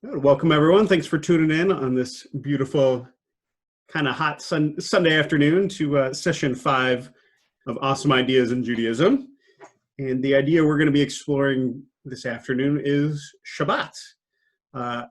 Good. Welcome, everyone. Thanks for tuning in on this beautiful, kind of hot Sunday afternoon to session 5 of Awesome Ideas in Judaism. And the idea we're going to be exploring this afternoon is Shabbat.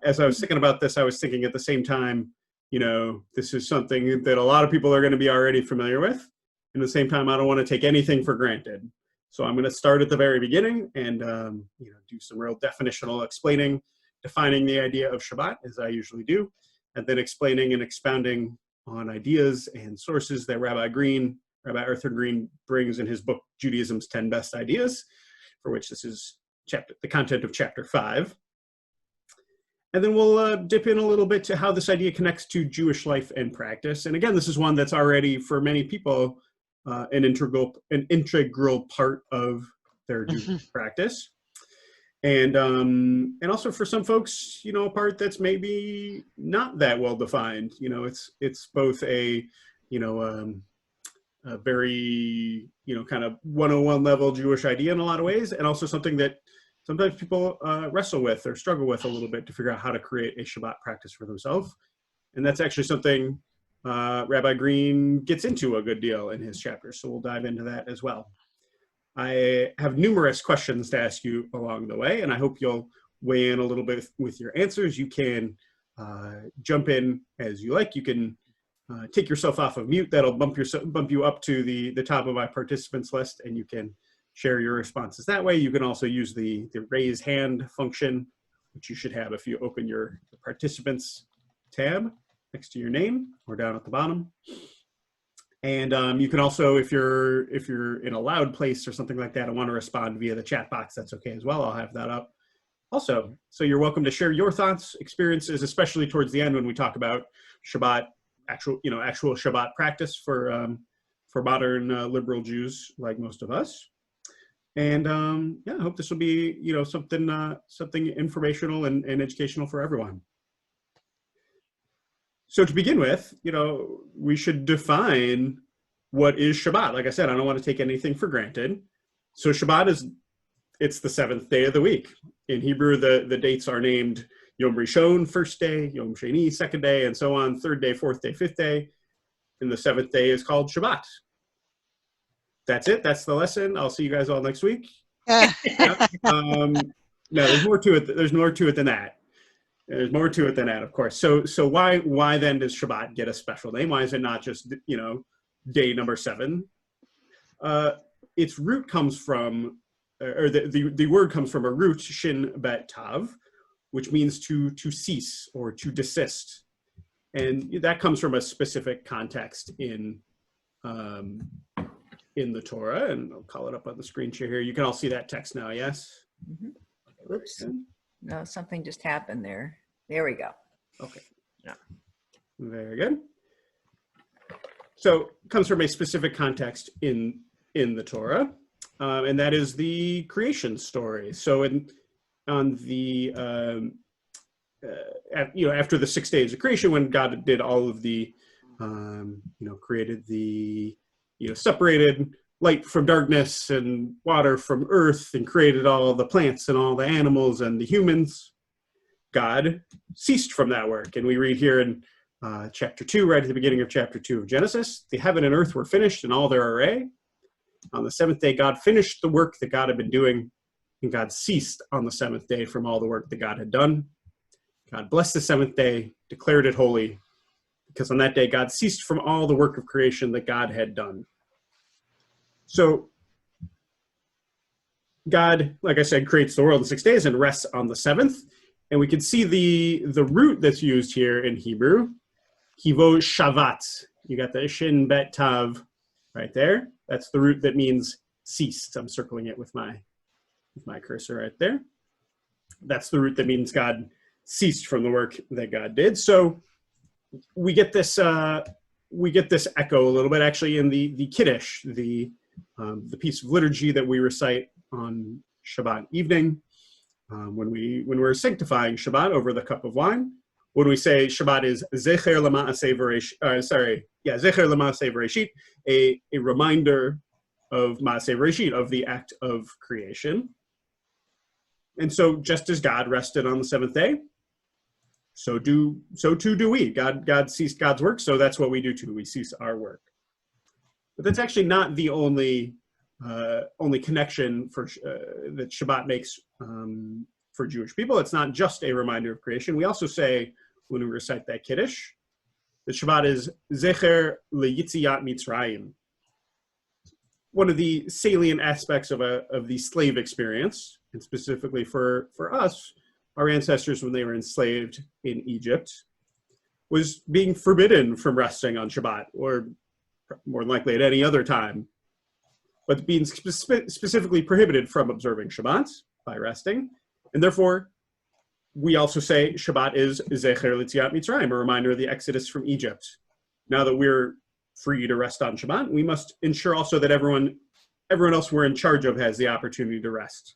As I was thinking about this, I was thinking at the same time, this is something that a lot of people are going to be already familiar with. And at the same time, I don't want to take anything for granted. So I'm going to start at the very beginning and do some real definitional explaining, defining the idea of Shabbat, as I usually do, and then explaining and expounding on ideas and sources that Rabbi Arthur Green brings in his book, Judaism's 10 Best Ideas, for which this is the content of chapter 5. And then we'll dip in a little bit to how this idea connects to Jewish life and practice. And again, this is one that's already, for many people, an integral part of their Jewish practice. And also for some folks, a part that's maybe not that well defined. It's both a very, kind of 101 level Jewish idea in a lot of ways, and also something that sometimes people wrestle with or struggle with a little bit to figure out how to create a Shabbat practice for themselves. And that's actually something Rabbi Green gets into a good deal in his chapter. So we'll dive into that as well. I have numerous questions to ask you along the way, and I hope you'll weigh in a little bit with your answers. You can jump in as you like. You can take yourself off of mute. That'll bump you up to the top of my participants list, and you can share your responses that way. You can also use the raise hand function, which you should have if you open your participants tab next to your name or down at the bottom. And you can also, if you're in a loud place or something like that and want to respond via the chat box, that's okay as well. I'll have that up also. So you're welcome to share your thoughts, experiences, especially towards the end when we talk about Shabbat, actual Shabbat practice for modern liberal Jews like most of us. And I hope this will be something informational and educational for everyone. So to begin with, we should define what is Shabbat. Like I said, I don't want to take anything for granted. So Shabbat it's the 7th day of the week. In Hebrew, the dates are named Yom Rishon, first day, Yom Sheni, second day, and so on, third day, fourth day, fifth day. And the 7th day is called Shabbat. That's it. That's the lesson. I'll see you guys all next week. No, there's more to it. There's more to it than that. There's more to it than that, of course. So why then does Shabbat get a special name? Why is it not just, day number 7? Its root comes from, or the word comes from a root, shin bet tav, which means to cease or to desist. And that comes from a specific context in the Torah. And I'll call it up on the screen share here. You can all see that text now, yes? Mm-hmm. Oops. No, something just happened there. There we go. Okay. Yeah. Very good. So it comes from a specific context in the Torah, and that is the creation story. So after the 6 days of creation, when God did all of the, created the, separated light from darkness and water from earth, and created all the plants and all the animals and the humans, God ceased from that work. And we read here in chapter 2, right at the beginning of chapter 2 of Genesis, the heaven and earth were finished in all their array. On the 7th day, God finished the work that God had been doing, and God ceased on the 7th day from all the work that God had done. God blessed the 7th day, declared it holy, because on that day, God ceased from all the work of creation that God had done. So God, like I said, creates the world in 6 days and rests on the 7th. And we can see the root that's used here in Hebrew, hivo shavat. You got the shin bet tav right there. That's the root that means ceased. I'm circling it with my cursor right there. That's the root that means God ceased from the work that God did. So we get this echo a little bit actually in the Kiddush, the piece of liturgy that we recite on Shabbat evening. When we're sanctifying Shabbat over the cup of wine, when we say Shabbat is Zecher L'Ma'aseh Bereshit, a reminder of Ma'aseh Bereshit, of the act of creation. And so just as God rested on the 7th day, so too do we. God ceased God's work, so that's what we do too. We cease our work. But that's actually not the only connection that Shabbat makes for Jewish people. It's not just a reminder of creation. We also say, when we recite that Kiddush, that Shabbat is Zecher LeYitziat Mitzrayim. One of the salient aspects of the slave experience, and specifically for us, our ancestors when they were enslaved in Egypt, was being forbidden from resting on Shabbat, or more likely at any other time, but being specifically prohibited from observing Shabbat by resting. And therefore, we also say Shabbat is Zecher L'Tziat Mitzrayim, a reminder of the exodus from Egypt. Now that we're free to rest on Shabbat, we must ensure also that everyone else we're in charge of has the opportunity to rest.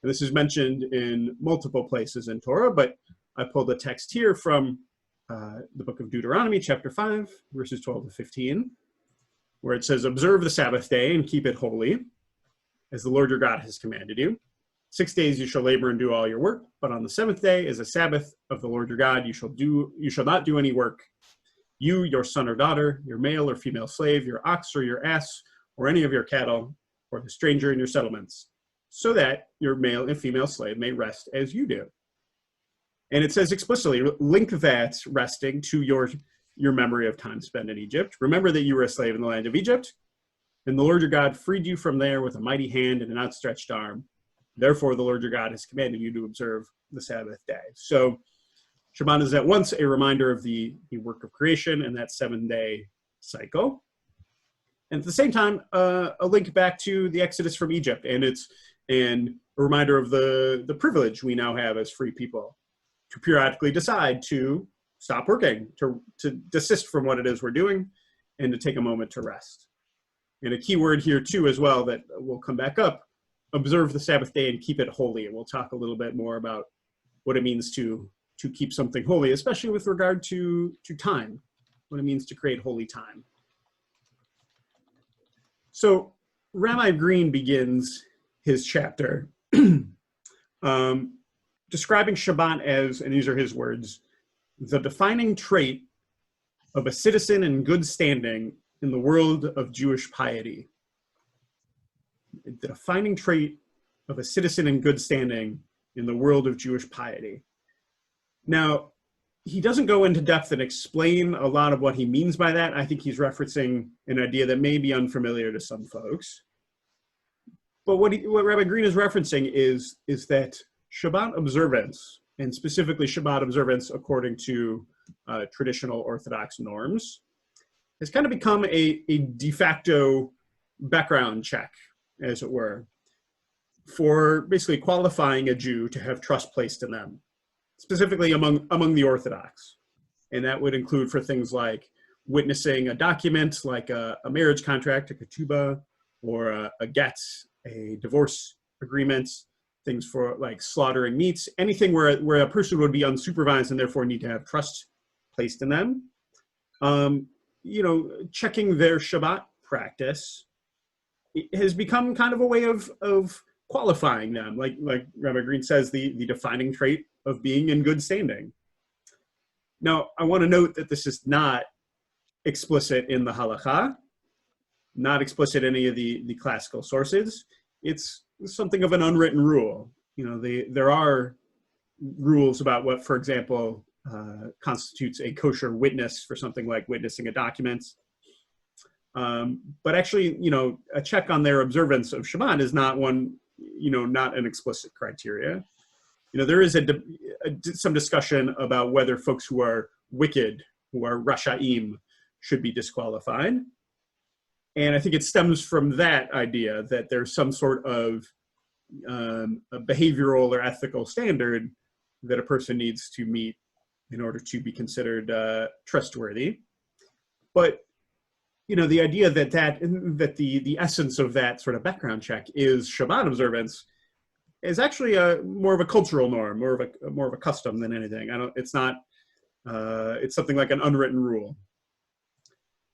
And this is mentioned in multiple places in Torah, but I pulled a text here from the book of Deuteronomy, chapter 5, verses 12 to 15, where it says, "Observe the Sabbath day and keep it holy, as the Lord your God has commanded you. 6 days you shall labor and do all your work, but on the seventh day is a Sabbath of the Lord your God. You shall not do any work. You, your son or daughter, your male or female slave, your ox or your ass, or any of your cattle, or the stranger in your settlements, so that your male and female slave may rest as you do." And it says explicitly, link that resting to your memory of time spent in Egypt. Remember that you were a slave in the land of Egypt, and the Lord your God freed you from there with a mighty hand and an outstretched arm. Therefore, the Lord your God has commanded you to observe the Sabbath day. So Shabbat is at once a reminder of the work of creation and that 7-day cycle. And at the same time, a link back to the exodus from Egypt, and a reminder of the privilege we now have as free people to periodically decide to stop working, to desist from what it is we're doing, and to take a moment to rest. And a key word here too as well that will come back up, observe the Sabbath day and keep it holy. And we'll talk a little bit more about what it means to keep something holy, especially with regard to time, what it means to create holy time. So Rabbi Green begins his chapter describing Shabbat as, and these are his words, the defining trait of a citizen in good standing in the world of Jewish piety. The defining trait of a citizen in good standing in the world of Jewish piety. Now, he doesn't go into depth and explain a lot of what he means by that. I think he's referencing an idea that may be unfamiliar to some folks. But what Rabbi Green is referencing is that Shabbat observance, and specifically Shabbat observance according to traditional Orthodox norms, has kind of become a de facto background check, as it were, for basically qualifying a Jew to have trust placed in them, specifically among the Orthodox. And that would include for things like witnessing a document, like a marriage contract, a ketubah, or a get, a divorce agreement, things for like slaughtering meats, anything where a person would be unsupervised and therefore need to have trust placed in them. Checking their Shabbat practice has become kind of a way of qualifying them, like Rabbi Green says, the defining trait of being in good standing. Now, I want to note that this is not explicit in the halakha, not explicit in any of the classical sources. It's something of an unwritten rule. There are rules about what, for example, constitutes a kosher witness for something like witnessing a document. But actually, a check on their observance of Shabbat is not not an explicit criteria. There is some discussion about whether folks who are wicked, who are rashaim, should be disqualified. And I think it stems from that idea that there's some sort of a behavioral or ethical standard that a person needs to meet in order to be considered trustworthy. But the idea that the essence of that sort of background check is Shabbat observance is actually more of a cultural norm, more of a custom than anything. It's not. It's something like an unwritten rule.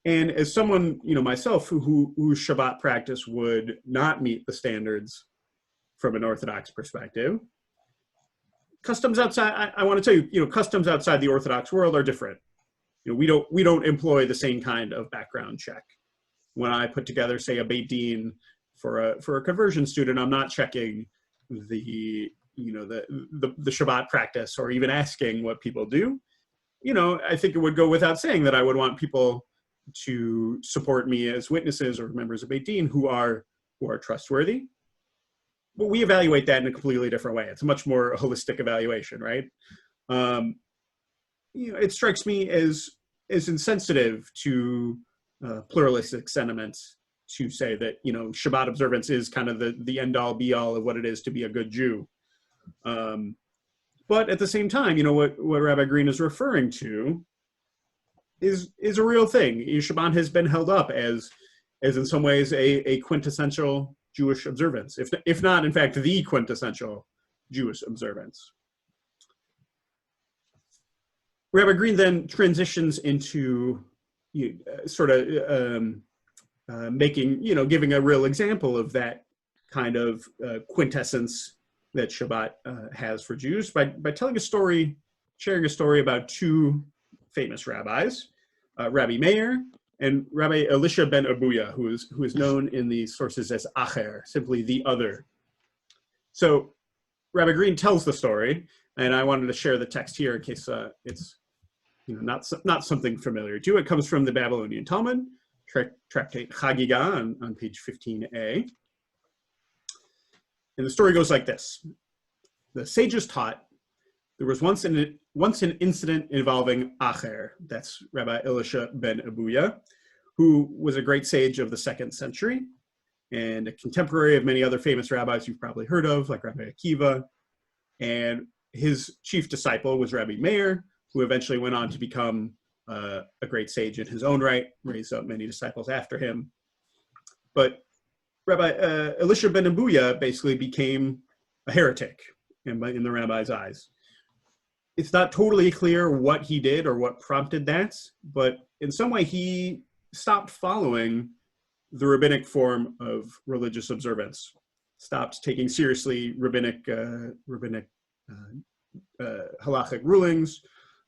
And as someone, myself, whose Shabbat practice would not meet the standards from an Orthodox perspective, customs outside, I want to tell you, customs outside the Orthodox world are different. We don't employ the same kind of background check. When I put together, say, a Beit Din for a conversion student, I'm not checking the Shabbat practice or even asking what people do. I think it would go without saying that I would want people to support me as witnesses or members of Beit Din who are trustworthy. But we evaluate that in a completely different way. It's a much more holistic evaluation, right? It strikes me as insensitive to pluralistic sentiments to say that Shabbat observance is kind of the end all be all of what it is to be a good Jew. But at the same time, what Rabbi Green is referring to is a real thing. Shabbat has been held up as in some ways a quintessential Jewish observance, if not in fact the quintessential Jewish observance. Rabbi Green then transitions into giving a real example of that kind of quintessence that Shabbat has for Jews by telling sharing a story about two famous rabbis, Rabbi Meir and Rabbi Elisha ben Abuya, who is known in the sources as Acher, simply the other. So Rabbi Green tells the story, and I wanted to share the text here in case it's not something familiar to you. It comes from the Babylonian Talmud, Tractate Chagiga on page 15a. And the story goes like this. The sages taught there was once an incident involving Acher, that's Rabbi Elisha ben Abuya, who was a great sage of the 2nd century and a contemporary of many other famous rabbis you've probably heard of, like Rabbi Akiva. And his chief disciple was Rabbi Meir, who eventually went on to become a great sage in his own right, raised up many disciples after him. But Rabbi Elisha ben Abuya basically became a heretic in the rabbi's eyes. It's not totally clear what he did or what prompted that, but in some way he stopped following the rabbinic form of religious observance, stopped taking seriously rabbinic halachic rulings,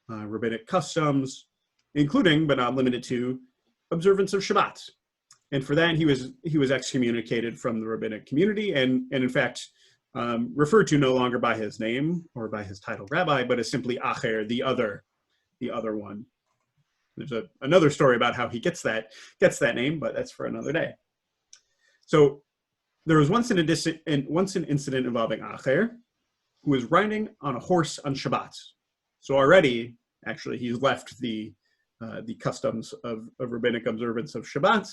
rabbinic customs, including but not limited to observance of Shabbat. And for that, he was excommunicated from the rabbinic community and in fact, referred to no longer by his name or by his title rabbi, but as simply Acher, the other one. There's another story about how he gets that name, but that's for another day. So there was once an incident involving Acher, who was riding on a horse on Shabbat. So already, actually, he's left the customs of rabbinic observance of Shabbat.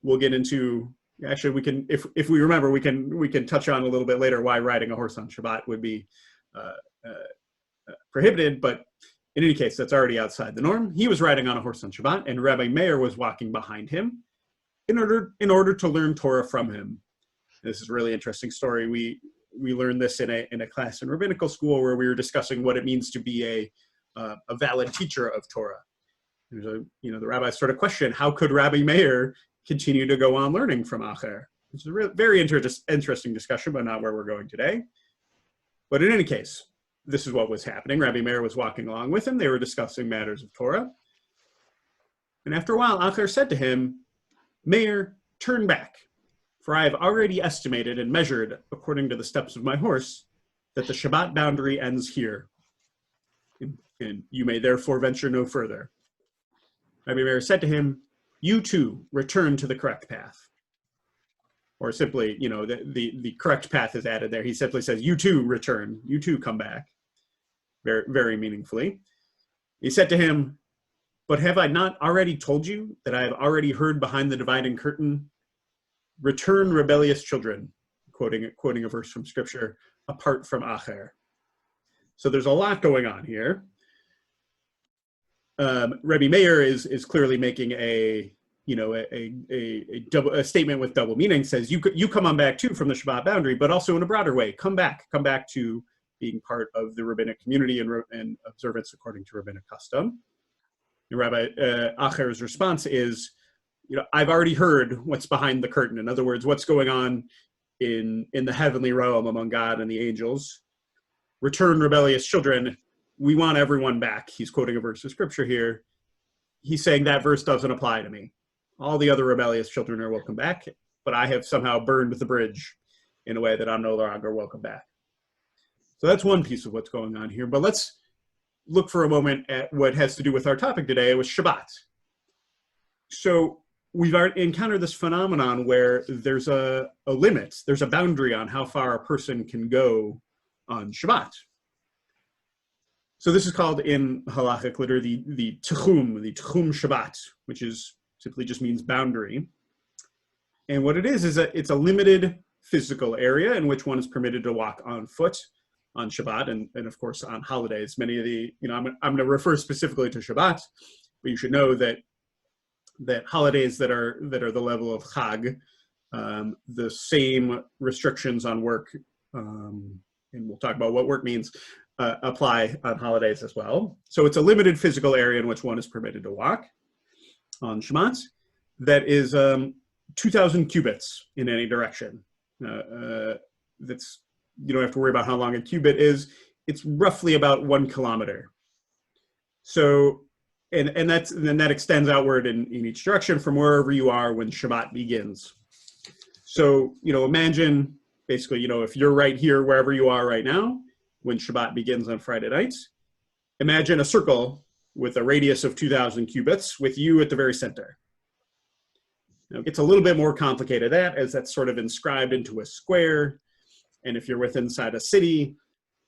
We'll get into. Actually, we can, if we remember, we can touch on a little bit later why riding a horse on Shabbat would be prohibited. But in any case, that's already outside the norm. He was riding on a horse on Shabbat, and Rabbi Meir was walking behind him in order to learn Torah from him. This is a really interesting story. We learned this in a class in rabbinical school where we were discussing what it means to be a valid teacher of Torah. There's the rabbis sort of question, how could Rabbi Meir continue to go on learning from Acher? It's a very interesting discussion, but not where we're going today. But in any case, this is what was happening. Rabbi Meir was walking along with him. They were discussing matters of Torah. And after a while, Acher said to him, Meir, turn back, for I have already estimated and measured, according to the steps of my horse, that the Shabbat boundary ends here. And you may therefore venture no further. Rabbi Meir said to him, you too return to the correct path. Or simply, the correct path is added there. He simply says, you too return, you too come back. Very, very meaningfully. He said to him, but have I not already told you that I have already heard behind the dividing curtain, return rebellious children, quoting a verse from scripture, apart from Acher. So there's a lot going on here. Rabbi Meir is clearly making a statement with double meaning. Says you come on back too from the Shabbat boundary, but also in a broader way. Come back to being part of the rabbinic community and observance according to rabbinic custom. And Rabbi Acher's response is, I've already heard what's behind the curtain. In other words, what's going on in the heavenly realm among God and the angels. return rebellious children. We want everyone back. He's quoting a verse of scripture here. He's saying that verse doesn't apply to me. All the other rebellious children are welcome back, but I have somehow burned the bridge in a way that I'm no longer welcome back. So that's one piece of what's going on here. But let's look for a moment at what has to do with our topic today, with Shabbat. So we've encountered this phenomenon where there's a limit, there's a boundary on how far a person can go on Shabbat. So this is called in halachic literature the tchum Shabbat, which is simply just means boundary. And what it is it's a limited physical area in which one is permitted to walk on foot on Shabbat, and of course on holidays. Many of the, I'm going to refer specifically to Shabbat, but you should know that holidays that are the level of Chag, the same restrictions on work, and we'll talk about what work means, apply on holidays as well. So it's a limited physical area in which one is permitted to walk on Shabbat. That is 2,000 cubits in any direction. That's, you don't have to worry about how long a cubit is. It's roughly about 1 kilometer. So, and that extends outward in each direction from wherever you are when Shabbat begins. So, imagine basically, if you're right here, wherever you are right now, when Shabbat begins on Friday nights, imagine a circle with a radius of 2,000 cubits with you at the very center. Now, it gets a little bit more complicated as that's sort of inscribed into a square. And if you're inside a city,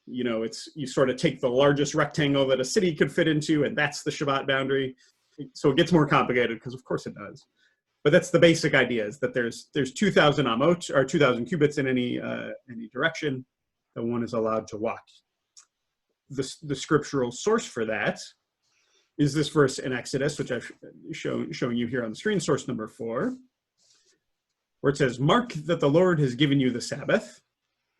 you sort of take the largest rectangle that a city could fit into, and that's the Shabbat boundary. So it gets more complicated because of course it does. But that's the basic idea, is that there's 2,000 amot, or 2,000 cubits in any direction that one is allowed to walk. The scriptural source for that is this verse in Exodus, which I've showing you here on the screen, source number 4, where it says, "Mark that the Lord has given you the Sabbath.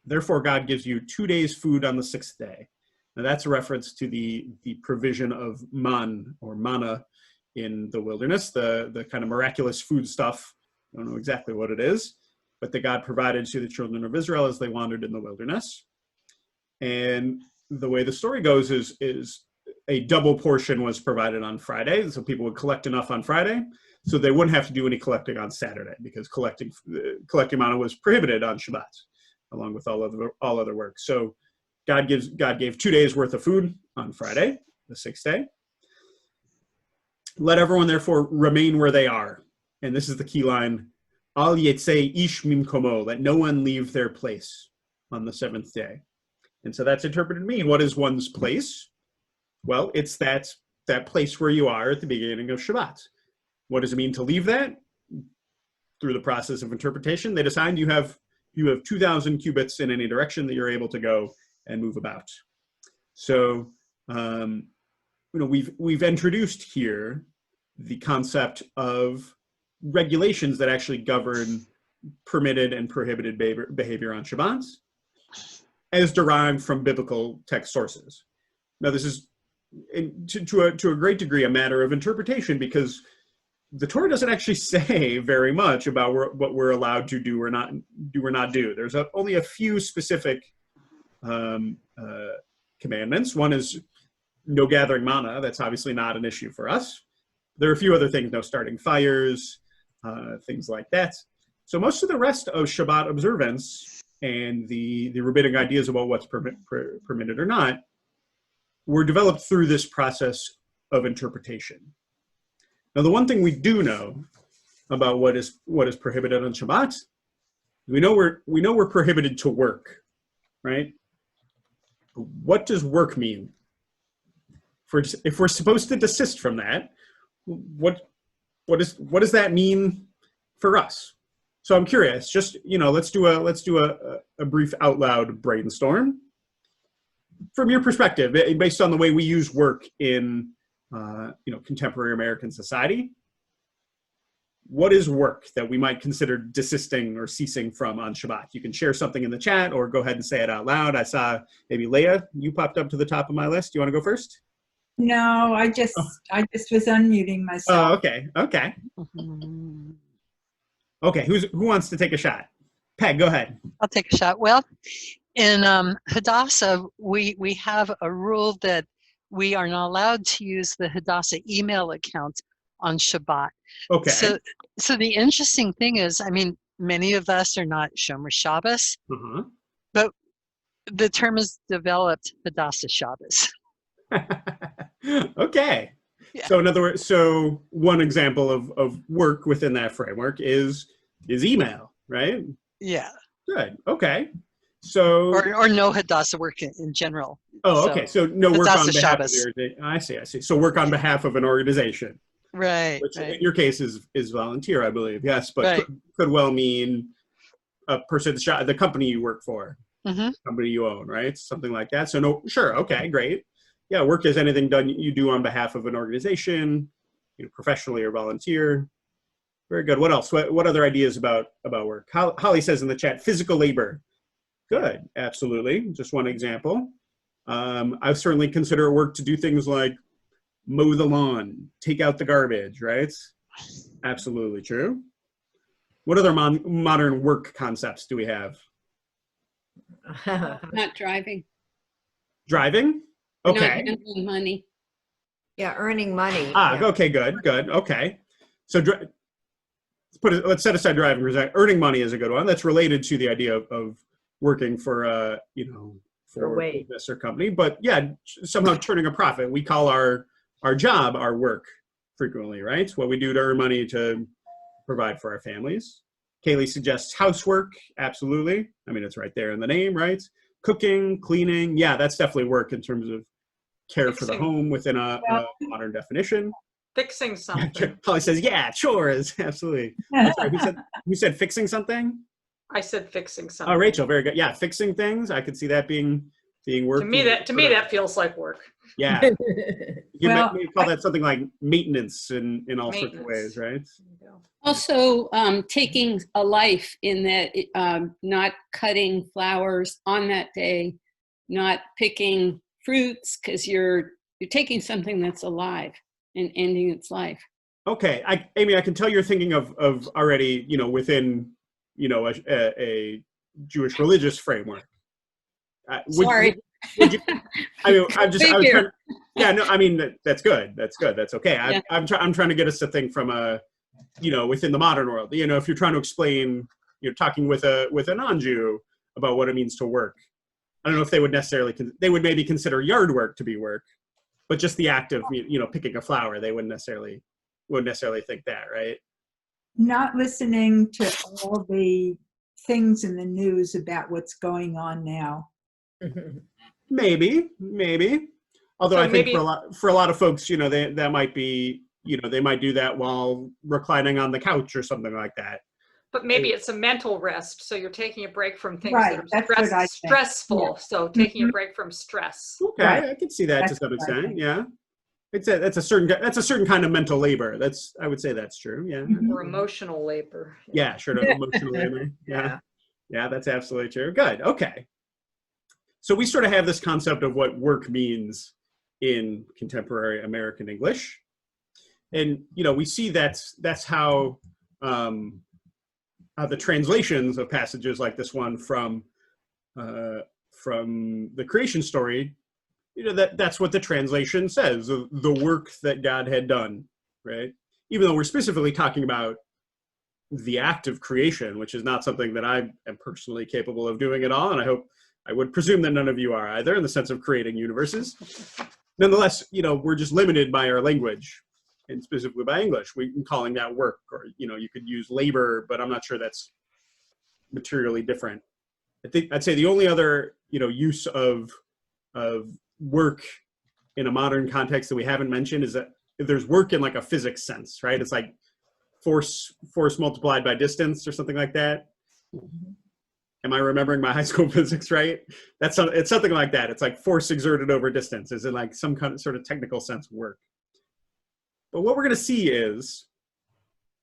Therefore, God gives you 2 days' food on the 6th day." Now, that's a reference to the provision of manna in the wilderness, the kind of miraculous food stuff. I don't know exactly what it is, but that God provided to the children of Israel as they wandered in the wilderness. And the way the story goes is a double portion was provided on Friday, so people would collect enough on Friday, so they wouldn't have to do any collecting on Saturday, because collecting manna was prohibited on Shabbat, along with all other work. So God gave 2 days worth of food on Friday, the 6th day. "Let everyone therefore remain where they are." And this is the key line, "Al yetzei ish mimkomo," let no one leave their place on the 7th day. And so that's interpreted to mean, what is one's place? Well, it's that place where you are at the beginning of Shabbat. What does it mean to leave that? Through the process of interpretation, they decide you have 2,000 cubits in any direction that you're able to go and move about. So, we've introduced here the concept of regulations that actually govern permitted and prohibited behavior on Shabbat, as derived from biblical text sources. Now, this is to a great degree a matter of interpretation, because the Torah doesn't actually say very much about what we're allowed to do or not do. There's only a few specific commandments. One is no gathering manna. That's obviously not an issue for us. There are a few other things, no starting fires, things like that. So most of the rest of Shabbat observance and the rabbinic ideas about what's permitted or not were developed through this process of interpretation. Now, the one thing we do know about what is prohibited on Shabbat, we know we're prohibited to work, right? What does work mean? If we're supposed to desist from that, what does that mean for us? So I'm curious. Just let's do a brief out loud brainstorm from your perspective, based on the way we use work in contemporary American society. What is work that we might consider desisting or ceasing from on Shabbat? You can share something in the chat or go ahead and say it out loud. I saw maybe Leah, you popped up to the top of my list. Do you want to go first? No, I just was unmuting myself. Oh, okay. Okay, who wants to take a shot? Peg, go ahead. I'll take a shot. Well, In Hadassah, we have a rule that we are not allowed to use the Hadassah email account on Shabbat. Okay. So the interesting thing is, I mean, many of us are not Shomer Shabbos, Uh-huh. but the term is developed Hadassah Shabbos. Okay. Yeah. So in other words, so one example of work within that framework is email, right? Yeah. Good. Okay. So Or no Hadassah work in general. okay. So no work on Hadassah behalf of Shabbos. the I see. So work on behalf of an organization. Right. Which right. in your case is volunteer, I believe. Yes, but Right. could well mean a person, the company you work for, Mm-hmm. company you own, right? Something like that. So no, sure, okay, great. Yeah, work is anything done you do on behalf of an organization, professionally or volunteer. Very good. What else? What other ideas about work? Holly says in the chat, physical labor. Good, absolutely. Just one example. I certainly consider work to do things like mow the lawn, take out the garbage, right? Absolutely true. What other modern work concepts do we have? Not driving. Driving? Not Okay. handling money. Yeah, earning money. Ah, yeah. okay, good. Okay. So let's set aside driving for a second. Earning money is a good one. That's related to the idea of working for for a wage. business or company. But yeah, somehow turning a profit. We call our job our work frequently, right? What we do to earn money to provide for our families. Kaylee suggests housework. Absolutely. I mean, it's right there in the name, right? Cooking, cleaning. Yeah, that's definitely work in terms of care for the home within a modern definition. Fixing something. Holly says, yeah, chores. Absolutely. I'm sorry, who said fixing something? I said fixing something. Oh, Rachel, very good. Yeah, fixing things. I could see that being work. To me, that feels like work. Yeah. You Well, may call that something like maintenance in all sorts of ways, right? Also, taking a life in that not cutting flowers on that day, not picking fruits, because you're taking something that's alive and ending its life. Okay, Amy, I can tell you're thinking of already, within, a Jewish religious framework. Sorry. Would you, I mean, I was trying, yeah, no, I mean, that's good. That's okay. Yeah. I'm trying to get us to think from within the modern world, if you're trying to explain, talking with a non-Jew about what it means to work. I don't know if they would maybe consider yard work to be work, but just the act of, picking a flower, they wouldn't necessarily think that, right? Not listening to all the things in the news about what's going on now. Maybe. Although So I think for a lot of folks, that might be, they might do that while reclining on the couch or something like that. But maybe it's a mental rest. So you're taking a break from things Right, that that's what I are think. stressful. Yeah. So taking a break from stress. Okay, Right. I can see that to That's some what I extent. think. Yeah, that's a certain kind of mental labor. I would say that's true. Yeah. Or emotional labor. Yeah, sure. Emotional labor. Yeah. Yeah, that's absolutely true. Good. Okay. So we sort of have this concept of what work means in contemporary American English. And, we see that's how the translations of passages like this one from the creation story, that's what the translation says, the work that God had done, right? Even though we're specifically talking about the act of creation, which is not something that I am personally capable of doing at all. And I would presume that none of you are either, in the sense of creating universes. Nonetheless, we're just limited by our language, and specifically by English. We're calling that work, or, you could use labor, but I'm not sure that's materially different. I'd say the only other, use of work in a modern context that we haven't mentioned is that if there's work in like a physics sense, right? It's like force multiplied by distance or something like that. Am I remembering my high school physics right? It's something like that. It's like force exerted over distance, is in like some kind of sort of technical sense of work. But what we're going to see is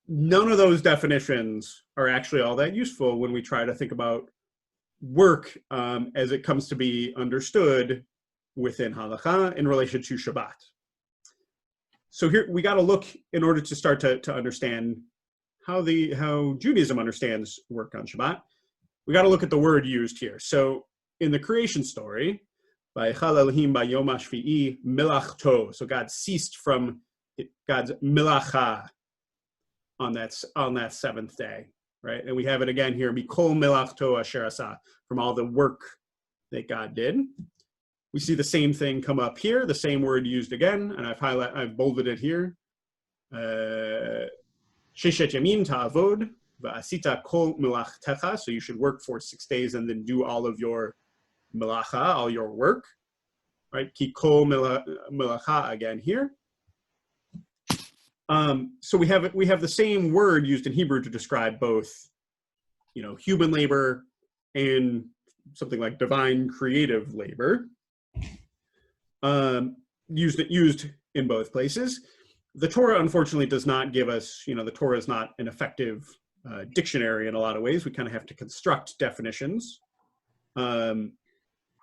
none of those definitions are actually all that useful when we try to think about work as it comes to be understood within halakha in relation to Shabbat. So here we got to look in order to start to understand how Judaism understands work on Shabbat. We got to look at the word used here. So in the creation story, Vayechal Elohim bayom hashvi'i milachto. So God ceased from God's milacha on that seventh day, right? And we have it again here, mikol milachto asher asa, from all the work that God did. We see the same thing come up here, the same word used again, and I've bolded it here. Sheshet yamin ta'avod va'asita kol milachtecha. So you should work for 6 days and then do all of your milacha, all your work, right? Ki kol milacha again here. So we have the same word used in Hebrew to describe both, human labor and something like divine creative labor. Used in both places. The Torah, unfortunately, does not give us, the Torah is not an effective dictionary in a lot of ways. We kind of have to construct definitions, and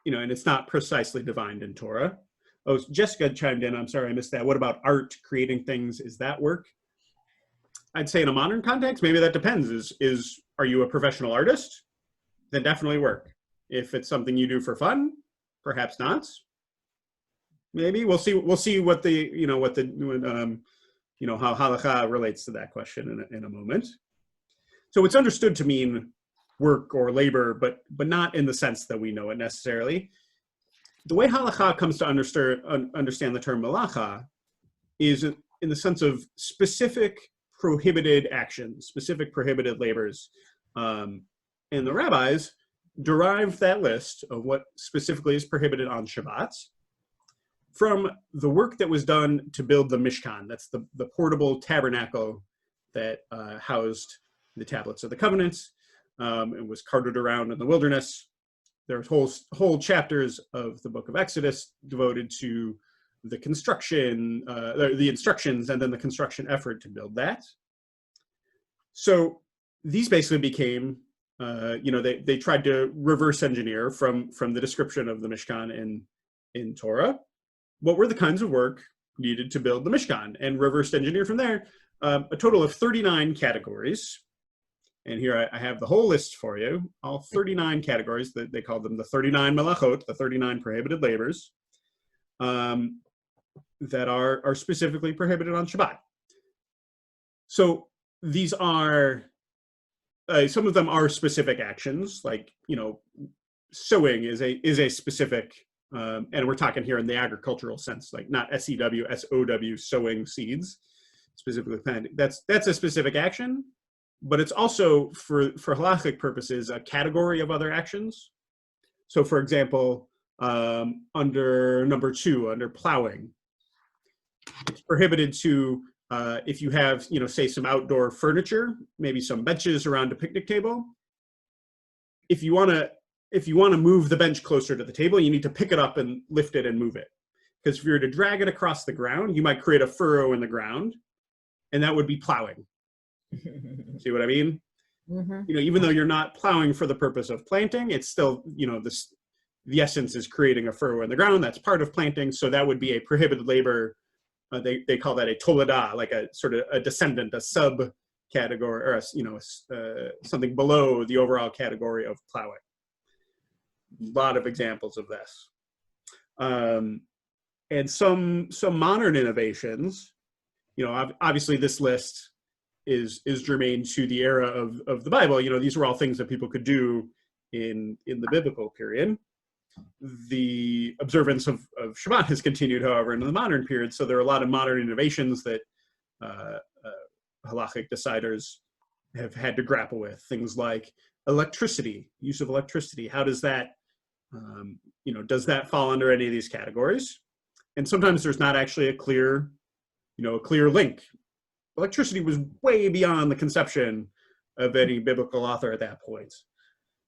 it's not precisely defined in Torah. Oh, Jessica chimed in. I'm sorry, I missed that. What about art, creating things? Is that work? I'd say in a modern context, maybe that depends. Are you a professional artist? Then definitely work. If it's something you do for fun, perhaps not. Maybe we'll see what how halakha relates to that question in a moment. So it's understood to mean work or labor, but not in the sense that we know it necessarily. The way halakha comes to understand the term malacha is in the sense of specific prohibited actions, specific prohibited labors, and the rabbis derived that list of what specifically is prohibited on Shabbat from the work that was done to build the Mishkan. That's the portable tabernacle that housed the tablets of the covenants and was carted around in the wilderness. There's whole chapters of the book of Exodus devoted to the construction, the instructions, and then the construction effort to build that. So these basically became, they tried to reverse engineer from the description of the Mishkan in Torah. What were the kinds of work needed to build the Mishkan, and reversed engineer from there a total of 39 categories. And here I have the whole list for you, all 39 categories. That they called them the 39 melachot, the 39 prohibited labors that are specifically prohibited on Shabbat. So these are, some of them are specific actions, like, sowing is a specific, and we're talking here in the agricultural sense, like not SEW, SOW, sowing seeds, specifically planted. That's a specific action. But it's also, for halachic purposes, a category of other actions. So, for example, under number 2, under plowing, it's prohibited to, if you have, say some outdoor furniture, maybe some benches around a picnic table. If you want to move the bench closer to the table, you need to pick it up and lift it and move it. Because if you were to drag it across the ground, you might create a furrow in the ground, and that would be plowing. See what I mean? Mm-hmm. Even though you're not plowing for the purpose of planting, it's still, the essence is creating a furrow in the ground. That's part of planting. So that would be a prohibited labor. They call that a toledah, like a sort of a descendant, a subcategory, or something below the overall category of plowing. A lot of examples of this. And some modern innovations, obviously this list is germane to the era of the Bible. These were all things that people could do in the biblical period. The observance of Shabbat has continued, however, into the modern period. So there are a lot of modern innovations that halachic deciders have had to grapple with. Things like electricity, use of electricity. How does that, does that fall under any of these categories? And sometimes there's not actually a clear link. Electricity was way beyond the conception of any biblical author at that point.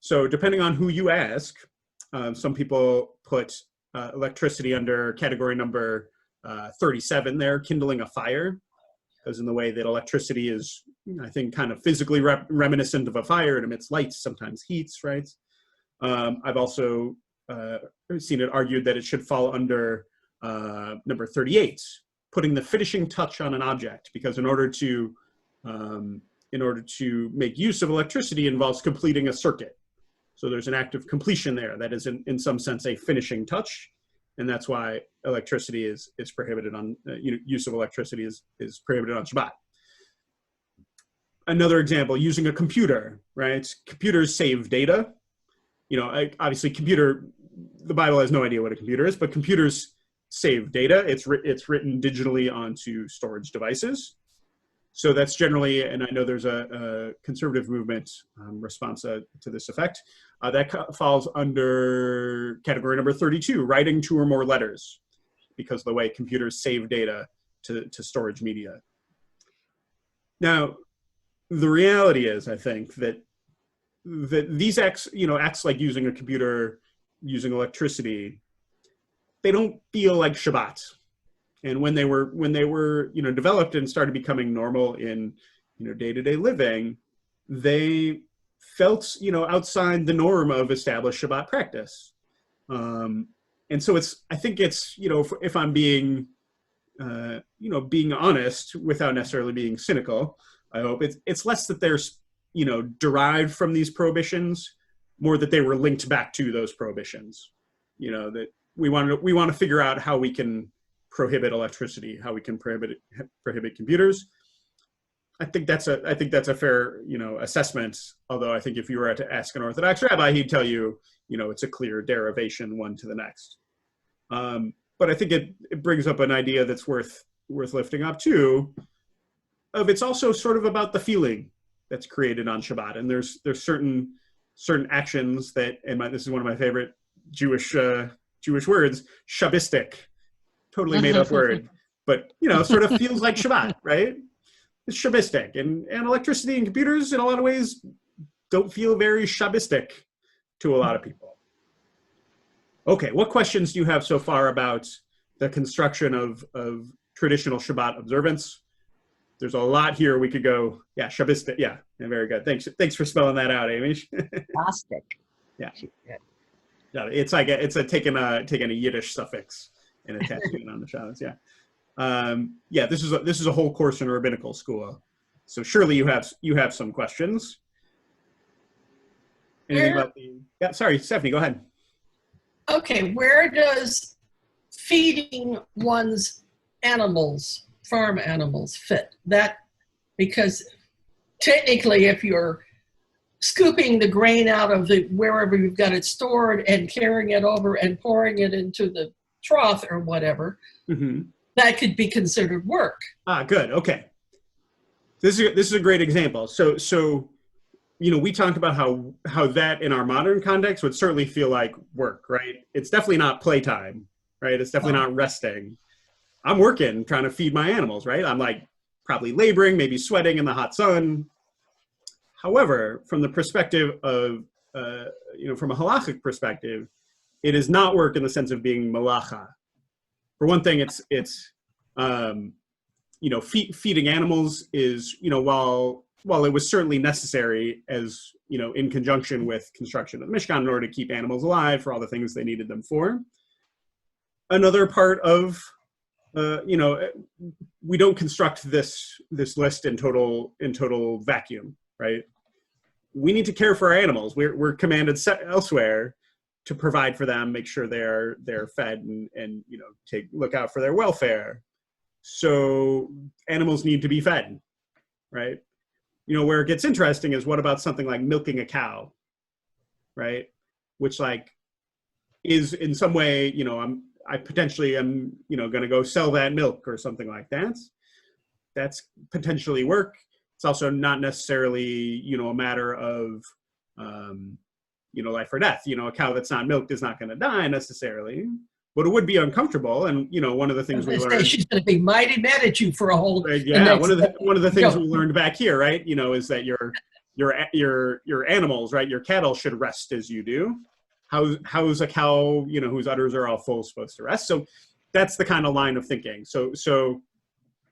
So depending on who you ask, some people put electricity under category number 37 there, kindling a fire, because in the way that electricity is, I think, kind of physically reminiscent of a fire. It emits lights, sometimes heats, right? I've also seen it argued that it should fall under number 38, putting the finishing touch on an object, because in order to make use of electricity involves completing a circuit. So there's an act of completion there that is in some sense a finishing touch. And that's why electricity is prohibited on, use of electricity is prohibited on Shabbat. Another example, using a computer, right? Computers save data. Obviously the Bible has no idea what a computer is, but computers save data. It's written digitally onto storage devices. So that's generally, and I know there's a conservative movement response to this effect, that falls under category number 32, writing 2 or more letters, because of the way computers save data to storage media. Now, the reality is, I think, that these acts, acts like using a computer, using electricity, they don't feel like Shabbat. And when they were developed and started becoming normal in day-to-day living, they felt outside the norm of established Shabbat practice. And so I think it's if I'm being being honest without necessarily being cynical, I hope it's less that they're derived from these prohibitions, more that they were linked back to those prohibitions. That we want to figure out how we can prohibit electricity, how we can prohibit computers. I think that's a fair assessment. Although I think if you were to ask an Orthodox rabbi, he'd tell you it's a clear derivation one to the next. But I think it brings up an idea that's worth lifting up too. Of it's also sort of about the feeling that's created on Shabbat, and there's certain actions that, and this is one of my favorite Jewish words, Shabbistic, totally made up word, but sort of feels like Shabbat, right? It's Shabbistic, and electricity and computers in a lot of ways don't feel very Shabbistic to a lot of people. Okay, what questions do you have so far about the construction of traditional Shabbat observance? There's a lot here we could go. Yeah, Shabbistic. Yeah, very good. Thanks for spelling that out, Amy. Gnostic. Yeah. Yeah, it's like taking a Yiddish suffix and attaching it on the Shabbos. Yeah. This is a whole course in rabbinical school. So surely you have some questions. Anything about the? Yeah. Sorry, Stephanie. Go ahead. Okay, where does feeding one's animals, farm animals, fit? That, because technically if you're scooping the grain out of wherever you've got it stored and carrying it over and pouring it into the trough or whatever, that could be considered work. Good. Okay. This is a great example. So we talked about how that in our modern context would certainly feel like work, right? It's definitely not playtime, right? It's definitely not resting. I'm working, trying to feed my animals, right? I'm like probably laboring, maybe sweating in the hot sun. However, from the perspective of, from a halachic perspective, it is not work in the sense of being malacha. For one thing, it's feeding animals is, while it was certainly necessary as, in conjunction with construction of the Mishkan in order to keep animals alive for all the things they needed them for. Another part of, we don't construct this list in total vacuum, right? We need to care for our animals. We're commanded elsewhere to provide for them, make sure they're fed and look out for their welfare. So animals need to be fed, right? Where it gets interesting is what about something like milking a cow, right? Which is in some way, I potentially am, going to go sell that milk or something like that. That's potentially work. It's also not necessarily, a matter of, life or death. A cow that's not milked is not going to die necessarily, but it would be uncomfortable. And, one of the things we learned. She's going to be mighty mad at you for a whole. Yeah, one of the things we learned back here, right? Is that your animals, right? Your cattle should rest as you do. How's a cow, whose udders are all full supposed to rest? So that's the kind of line of thinking. So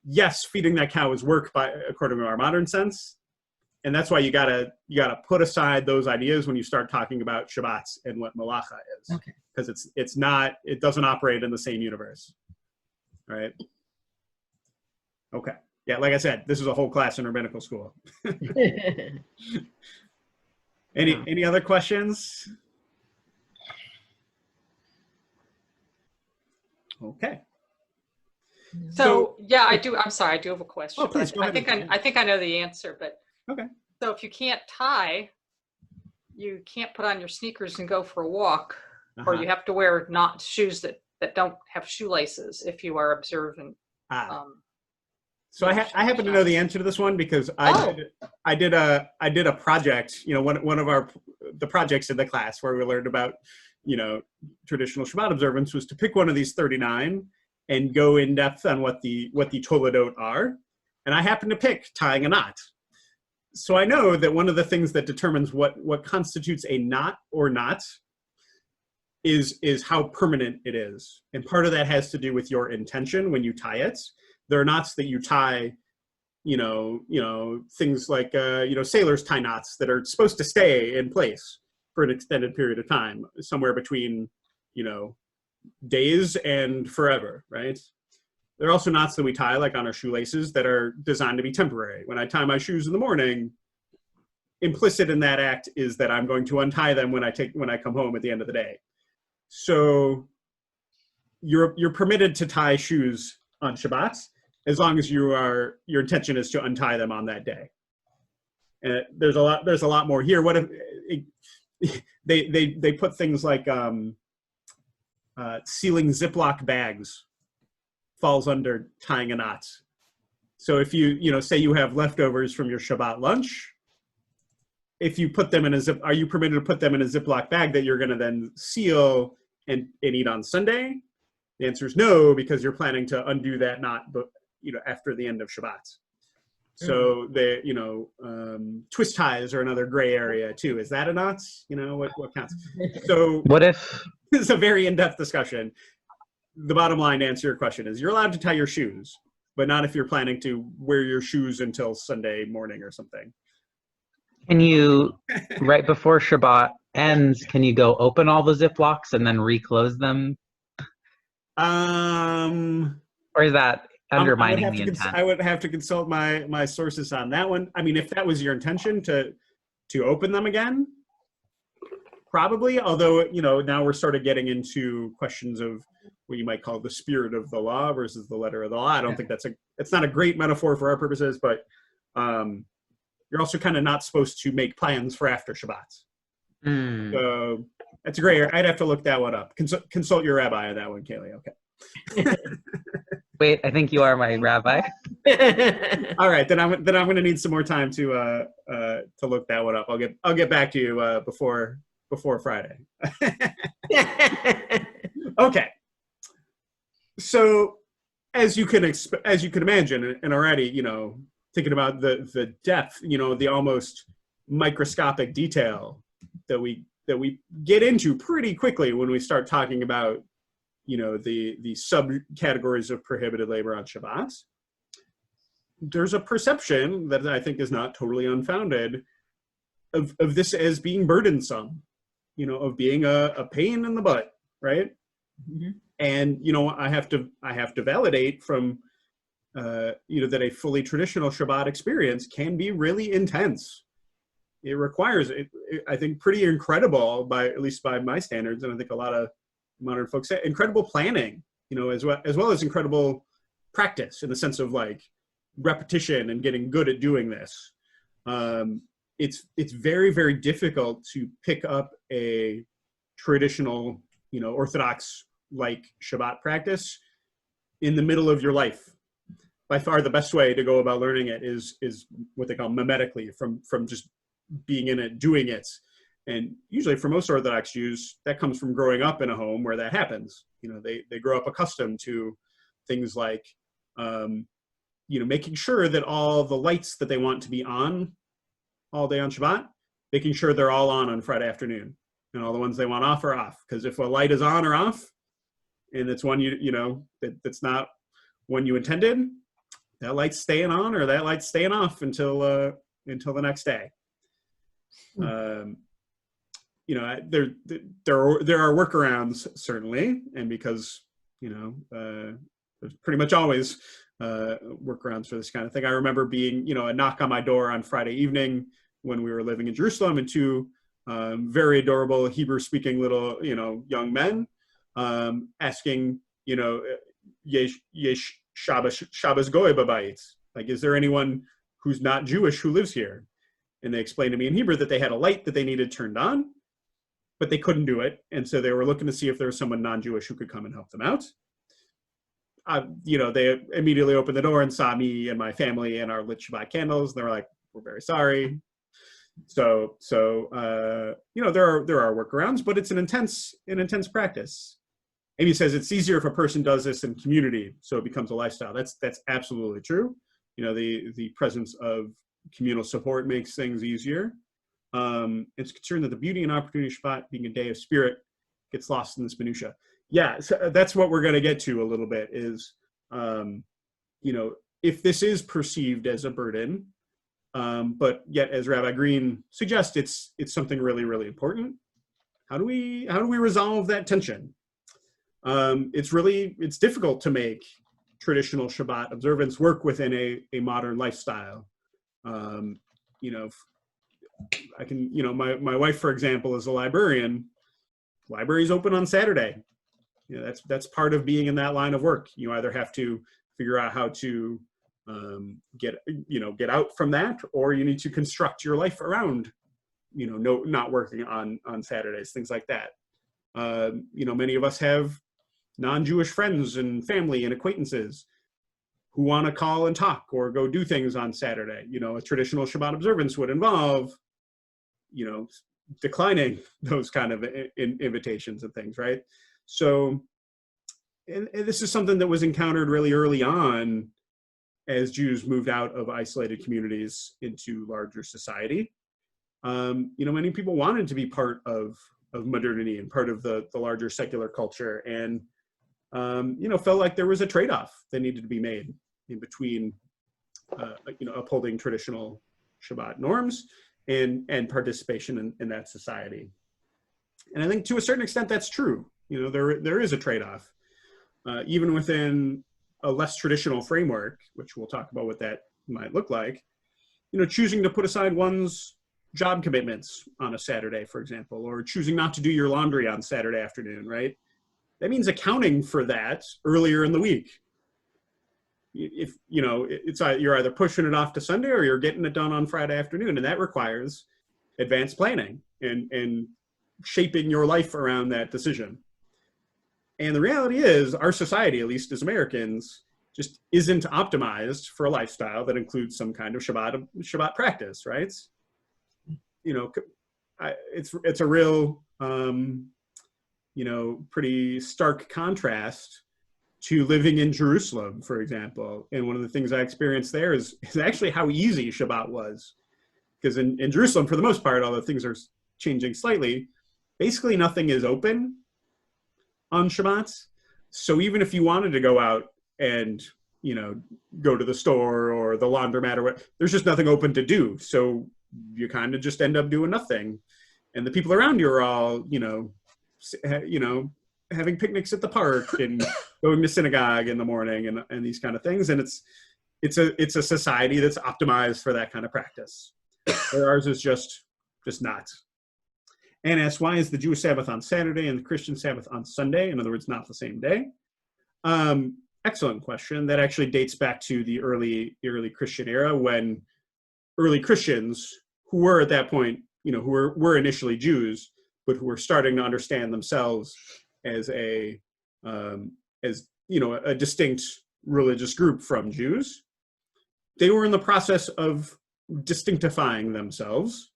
yes, feeding that cow is work according to our modern sense. And that's why you gotta put aside those ideas when you start talking about Shabbats and what malacha is. Okay. Because it doesn't operate in the same universe. All right. Okay. Yeah, like I said, this is a whole class in rabbinical school. Any other questions? Okay. So yeah, I do. I'm sorry, I do have a question. Oh, please, but go I ahead. think I think I know the answer. But Okay. so if you can't tie, you can't put on your sneakers and go for a walk, or Uh-huh. you have to wear not shoes that don't have shoelaces if you are observant. Ah. Um, So yeah, I happen to know the answer to this one because I did a project, one of the projects in the class where we learned about, traditional Shabbat observance was to pick one of these 39 and go in depth on what the toledot are. And I happened to pick tying a knot. So I know that one of the things that determines what constitutes a knot or not is how permanent it is. And part of that has to do with your intention when you tie it. There are knots that you tie, things like, sailors tie knots that are supposed to stay in place for an extended period of time, somewhere between, days and forever, right? There are also knots that we tie, like on our shoelaces, that are designed to be temporary. When I tie my shoes in the morning, implicit in that act is that I'm going to untie them when I come home at the end of the day. So you're permitted to tie shoes on Shabbat as long as your intention is to untie them on that day. And there's a lot more here. What if they put things like sealing Ziploc bags falls under tying a knot. So if you say you have leftovers from your Shabbat lunch, if you put them in are you permitted to put them in a Ziploc bag that you're going to then seal and eat on Sunday? The answer is no, because you're planning to undo that knot, but after the end of Shabbat. So twist ties are another gray area too. Is that a knot? What counts? So What if it's a very in-depth discussion. The bottom line to answer your question is you're allowed to tie your shoes, but not if you're planning to wear your shoes until Sunday morning or something. can you, right before Shabbat ends, can you go open all the Ziplocs and then reclose them? Or is that undermining the intent? I would have to consult my sources on that one. I mean, if that was your intention to open them again, probably. Although now we're sort of getting into questions of what you might call the spirit of the law versus the letter of the law. I don't think it's not a great metaphor for our purposes, but you're also kind of not supposed to make plans for after Shabbat. So that's a great. I'd have to look that one up. Consult your rabbi on that one, Kaylee. Okay. Wait, I think you are my rabbi. All right, then I'm going to need some more time to look that one up. I'll get back to you before Friday. Okay. So as you can imagine, and already thinking about the depth, the almost microscopic detail that we get into pretty quickly when we start talking about the subcategories of prohibited labor on Shabbat. There's a perception that I think is not totally unfounded of this as being burdensome, of being a pain in the butt, right? Mm-hmm. And I have to validate from that a fully traditional Shabbat experience can be really intense. It requires I think pretty incredible at least by my standards, and I think a lot of modern folks say incredible planning, as well as incredible practice in the sense of like repetition and getting good at doing this. It's very, very difficult to pick up a traditional, Orthodox like Shabbat practice in the middle of your life. By far the best way to go about learning it is what they call mimetically, from just being in it, doing it. And usually for most Orthodox Jews, that comes from growing up in a home where that happens. They grow up accustomed to things like, making sure that all the lights that they want to be on all day on Shabbat, making sure they're all on Friday afternoon, and all the ones they want off are off. Because if a light is on or off, and it's one that's not one you intended, that light's staying on or that light's staying off until the next day. There are workarounds certainly, and because there's pretty much always workarounds for this kind of thing. I remember being a knock on my door on Friday evening when we were living in Jerusalem, and two very adorable Hebrew-speaking little, young men, asking, yesh Shabbos goy b'bayit. Like, is there anyone who's not Jewish who lives here? And they explained to me in Hebrew that they had a light that they needed turned on, but they couldn't do it. And so they were looking to see if there was someone non-Jewish who could come and help them out. They immediately opened the door and saw me and my family and our lit Shabbat candles. And they were like, we're very sorry. So there are workarounds, but it's an intense practice. Amy says it's easier if a person does this in community, so it becomes a lifestyle. That's absolutely true. The presence of communal support makes things easier. It's concerned that the beauty and opportunity of Shabbat being a day of spirit gets lost in this minutia. Yeah, so that's what we're going to get to a little bit is, if this is perceived as a burden, but yet, as Rabbi Green suggests, it's something really, really important. How do we resolve that tension? It's difficult to make traditional Shabbat observance work within a modern lifestyle. I can, my wife, for example, is a librarian. Library's open on Saturday. That's part of being in that line of work. You either have to figure out how to get out from that, or you need to construct your life around, not working on Saturdays, things like that. Many of us have non-Jewish friends and family and acquaintances who want to call and talk or go do things on Saturday. A traditional Shabbat observance would involve, declining those kind of invitations and things, right? So, and this is something that was encountered really early on as Jews moved out of isolated communities into larger society. Many people wanted to be part of modernity and part of the larger secular culture, and felt like there was a trade-off that needed to be made in between upholding traditional Shabbat norms and participation in that society. And I think to a certain extent that's true. There is a trade-off, even within a less traditional framework, which we'll talk about what that might look like. Choosing to put aside one's job commitments on a Saturday, for example, or choosing not to do your laundry on Saturday afternoon, right? That means accounting for that earlier in the week. If you're either pushing it off to Sunday or you're getting it done on Friday afternoon, and that requires advanced planning and shaping your life around that decision. And the reality is, our society, at least as Americans, just isn't optimized for a lifestyle that includes some kind of Shabbat practice, right? It's a real, pretty stark contrast to living in Jerusalem, for example. And one of the things I experienced there is actually how easy Shabbat was. Because in Jerusalem, for the most part, although things are changing slightly, basically nothing is open on Shabbat. So even if you wanted to go out and, go to the store or the laundromat or what, there's just nothing open to do. So you kind of just end up doing nothing. And the people around you are all, having picnics at the park and going to synagogue in the morning and these kind of things. And it's a society that's optimized for that kind of practice. Where ours is just not. And asks, why is the Jewish Sabbath on Saturday and the Christian Sabbath on Sunday? In other words, not the same day. Excellent question. That actually dates back to the early Christian era, when early Christians, who were at that point, who were initially Jews, but who were starting to understand themselves as a distinct religious group from Jews. They were in the process of distinctifying themselves,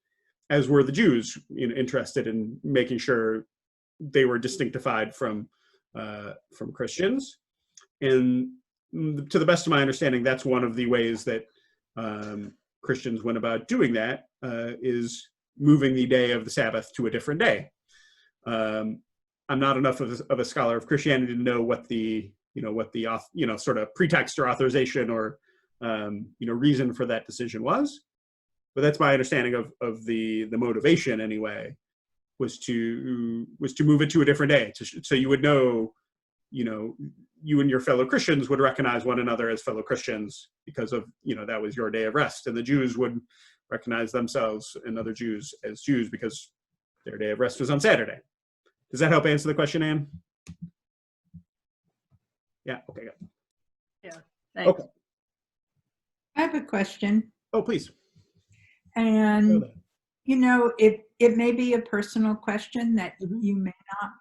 as were the Jews, interested in making sure they were distinctified from Christians. And to the best of my understanding, that's one of the ways that Christians went about doing that, is moving the day of the Sabbath to a different day. I'm not enough of a scholar of Christianity to know what the sort of pretext or authorization or reason for that decision was, but that's my understanding of the motivation anyway, was to move it to a different day, so you would know, you and your fellow Christians would recognize one another as fellow Christians because of, that was your day of rest, and the Jews would recognize themselves and other Jews as Jews because Their day of rest was on Saturday. Does that help answer the question, Anne? Yeah, okay, good. Thanks. Okay. I have a question. Oh, please. And, you know, it may be a personal question that you may not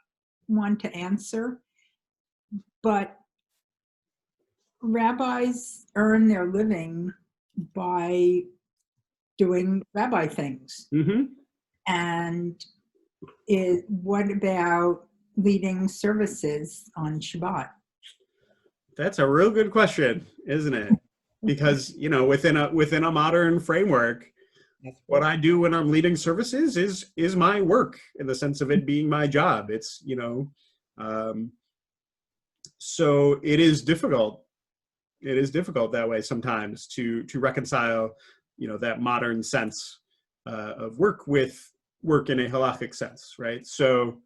want to answer, but rabbis earn their living by doing rabbi things. Mm-hmm. And what about leading services on Shabbat? That's a real good question, isn't it? Because, you know, within a modern framework, what I do when I'm leading services is my work, in the sense of it being my job. It's, you know, so it is difficult. It is difficult that way sometimes to reconcile, you know, that modern sense of work with work in a halakhic sense, right? So,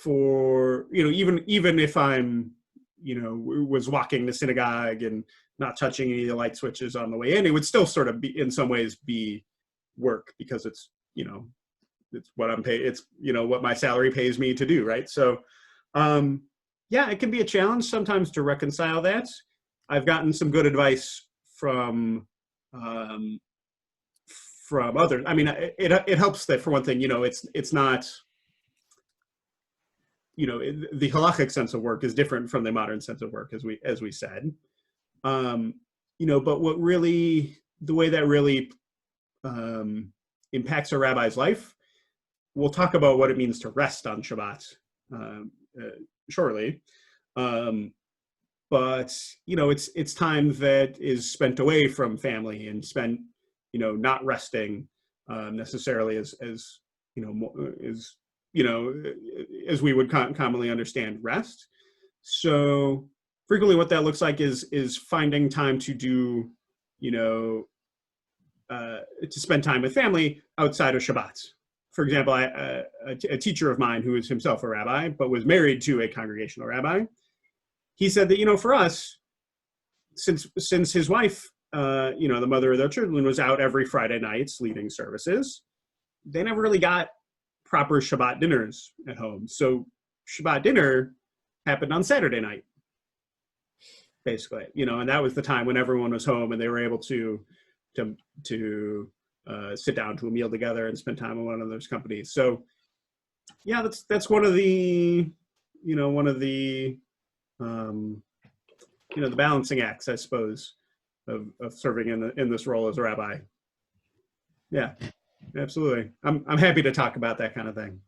for, you know, even if I'm, you know, was walking the synagogue and not touching any of the light switches on the way in, it would still sort of be, in some ways, be work, because it's, you know, it's what I'm paid. It's, you know, what my salary pays me to do, right? So, yeah, it can be a challenge sometimes to reconcile that. I've gotten some good advice from others. I mean, it helps that, for one thing, you know, it's not, you know, the halakhic sense of work is different from the modern sense of work, as we said. You know, but the way that really impacts a rabbi's life, we'll talk about what it means to rest on Shabbat shortly. But, you know, it's time that is spent away from family and spent, you know, not resting necessarily as you know, as we would commonly understand rest. So frequently what that looks like is finding time to do, you know, to spend time with family outside of Shabbat. For example, a teacher of mine who is himself a rabbi, but was married to a congregational rabbi, he said that, you know, for us, since his wife, you know, the mother of their children, was out every Friday nights leading services, they never really got proper Shabbat dinners at home. So Shabbat dinner happened on Saturday night, basically, you know, and that was the time when everyone was home and they were able to sit down to a meal together and spend time in one another's company. So yeah, that's one of the, you know, you know, the balancing acts, I suppose, of serving in this role as a rabbi. Yeah, absolutely. I'm happy to talk about that kind of thing.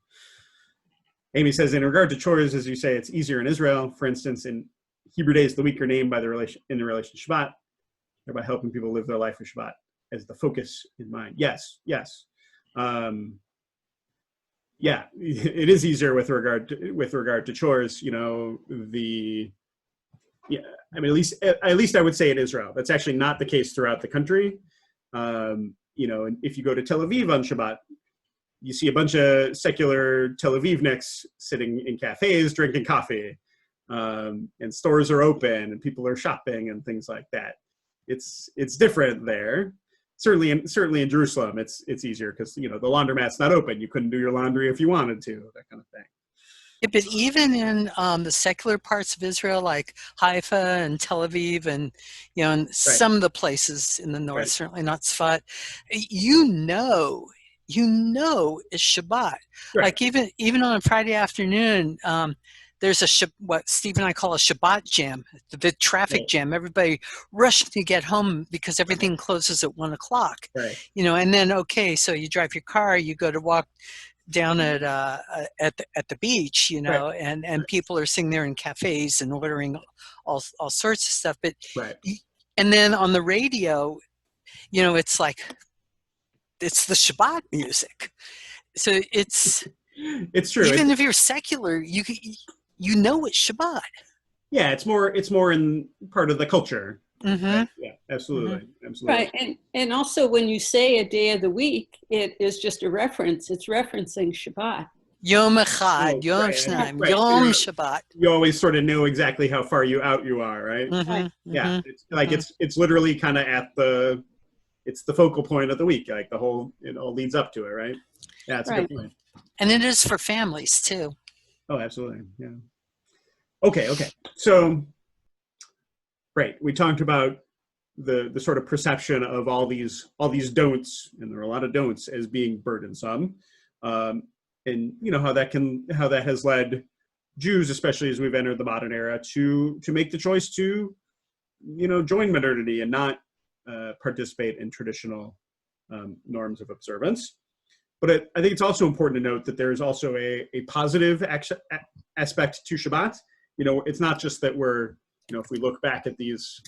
Amy says, in regard to chores, as you say, it's easier in Israel. For instance, in Hebrew days, the week are named by the relation to Shabbat, thereby helping people live their life for Shabbat as the focus in mind. Yes. Yeah, it is easier with regard to chores. You know, I mean, at least I would say in Israel. That's actually not the case throughout the country. You know, if you go to Tel Aviv on Shabbat, you see a bunch of secular Tel Avivniks sitting in cafes drinking coffee, and stores are open and people are shopping and things like that. It's different there. Certainly in Jerusalem, it's easier because, you know, the laundromat's not open. You couldn't do your laundry if you wanted to, that kind of thing. Yeah, but even in the secular parts of Israel, like Haifa and Tel Aviv, and, you know, and some of the places in the north, certainly not Tzfat, you know, it's Shabbat. Like even on a Friday afternoon, there's what Steve and I call a Shabbat jam, the traffic jam. Everybody rushing to get home because everything closes at 1 o'clock. You know, and then so you drive your car, you go to walk down at the beach, you know, and people are sitting there in cafes and ordering all sorts of stuff. But and then on the radio, you know, it's like it's the Shabbat music. So it's true. Even if you're secular, you know it's Shabbat. Yeah, it's more in part of the culture. Mm-hmm. Right? Yeah, absolutely. Right, and also when you say a day of the week, it is just a reference. It's referencing Shabbat. Yom Echad, Yom Shnaim, Yom Shabbat. You always sort of know exactly how far out you are, right? Mm-hmm. Yeah, it's like it's literally kind of it's the focal point of the week. Like it all leads up to it, right? Yeah, that's a Right. good point. And it is for families too. Oh, absolutely. Yeah. Okay. So, right, we talked about the sort of perception of all these don'ts, and there are a lot of don'ts, as being burdensome, and how that has led Jews, especially as we've entered the modern era, to make the choice to join modernity and not participate in traditional norms of observance. But I think it's also important to note that there is also a positive aspect to Shabbat. It's not just that we're, if we look back at these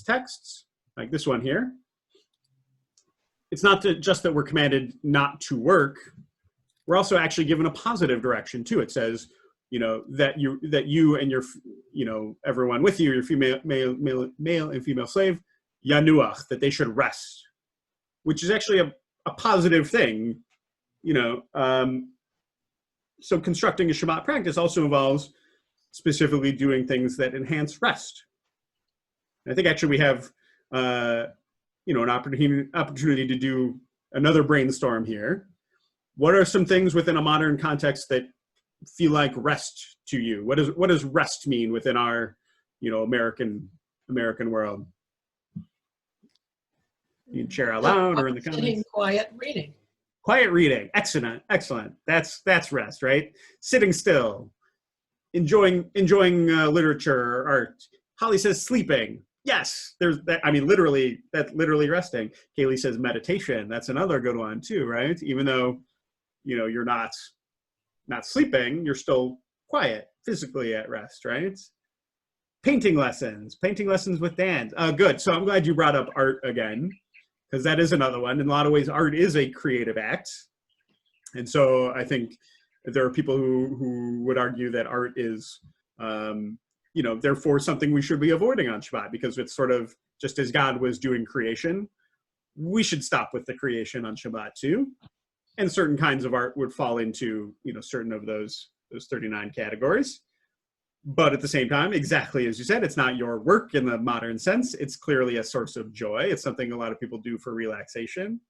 texts, like this one here, it's not just that we're commanded not to work. We're also actually given a positive direction too. It says, that you and your, everyone with you, your female, male and female slave, yanuach, that they should rest, which is actually a positive thing. So constructing a Shabbat practice also involves specifically doing things that enhance rest. And I think actually we have, an opportunity to do another brainstorm here. What are some things within a modern context that feel like rest to you? What does rest mean within our, American world? You can share out loud or in the comments. Quiet reading. Quiet reading. Excellent. That's rest, right? Sitting still, enjoying literature or art. Holly says sleeping. Yes, there's that. I mean, literally, that's literally resting. Kaylee says meditation. That's another good one too, right? Even though, you're not sleeping, you're still quiet, physically at rest, right? Painting lessons with Dan. Good. So I'm glad you brought up art again, because that is another one. In a lot of ways, art is a creative act. And so I think there are people who would argue that art is, therefore something we should be avoiding on Shabbat, because it's sort of, just as God was doing creation, we should stop with the creation on Shabbat too. And certain kinds of art would fall into, certain of those 39 categories. But at the same time, exactly as you said, it's not your work in the modern sense. It's clearly a source of joy. It's something a lot of people do for relaxation.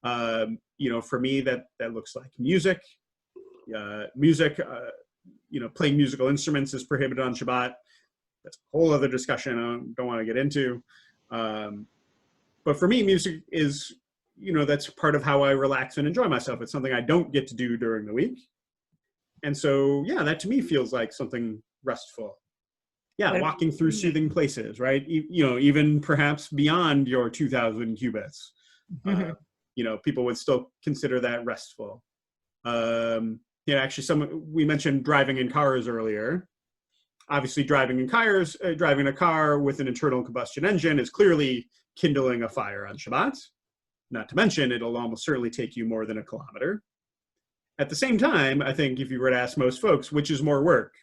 For me, that looks like music. Playing musical instruments is prohibited on Shabbat. That's a whole other discussion I don't want to get into. But for me, music is, that's part of how I relax and enjoy myself. It's something I don't get to do during the week. And so, yeah, that to me feels like something restful. Yeah, walking through soothing places, right? Even perhaps beyond your 2,000 cubits. People would still consider that restful. Actually, we mentioned driving in cars earlier. Obviously, driving a car with an internal combustion engine is clearly kindling a fire on Shabbat. Not to mention, it'll almost certainly take you more than a kilometer. At the same time, I think if you were to ask most folks, which is more work,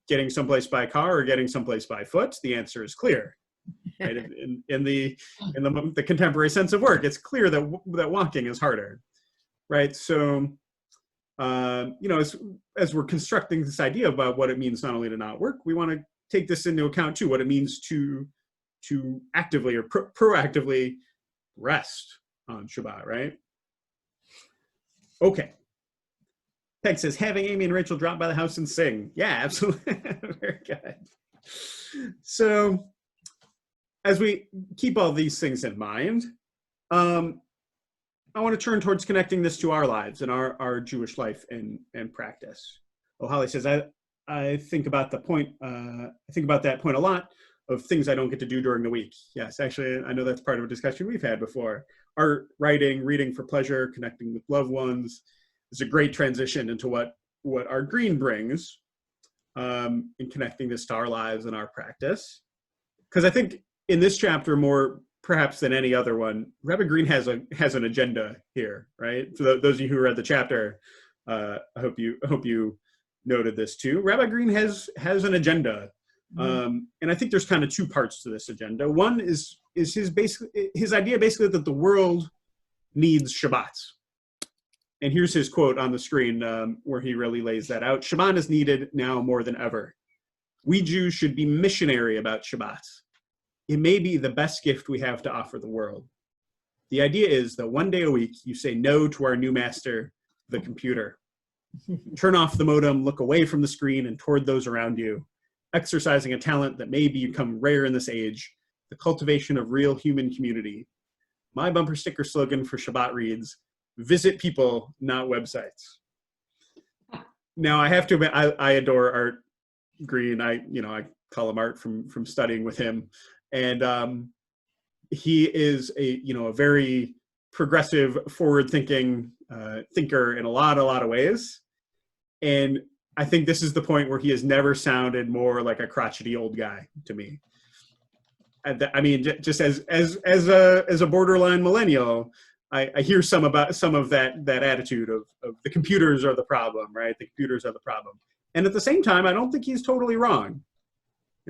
getting someplace by car or getting someplace by foot, the answer is clear. Right? In the contemporary sense of work, it's clear that walking is harder, right? So, as we're constructing this idea about what it means not only to not work, we want to take this into account too, what it means to actively or proactively rest on Shabbat, right? Okay. Peg says, having Amy and Rachel drop by the house and sing. Yeah, absolutely. Very good. So, as we keep all these things in mind, I want to turn towards connecting this to our lives and our Jewish life and practice. Oh, Holly says, I think about that point a lot, of things I don't get to do during the week. Yes, actually, I know that's part of a discussion we've had before. Art, writing, reading for pleasure, connecting with loved ones is a great transition into what our green brings in connecting this to our lives and our practice. Because I think in this chapter, more perhaps than any other one, Rabbi Green has an agenda here, right? For those of you who read the chapter, I hope you noted this too. Rabbi Green has an agenda. And I think there's kind of two parts to this agenda. One is his idea basically that the world needs Shabbat. And here's his quote on the screen where he really lays that out. Shabbat is needed now more than ever. We Jews should be missionary about Shabbat. It may be the best gift we have to offer the world. The idea is that one day a week, you say no to our new master, the computer. Turn off the modem, look away from the screen and toward those around you, exercising a talent that may become rare in this age, the cultivation of real human community. My bumper sticker slogan for Shabbat reads, visit people, not websites. Now, I have to admit, I adore Art Green. I call him Art from studying with him. And he is a very progressive, forward-thinking thinker in a lot of ways. And I think this is the point where he has never sounded more like a crotchety old guy to me. I mean, just as a borderline millennial, I hear some of that attitude of the computers are the problem, right? The computers are the problem. And at the same time, I don't think he's totally wrong.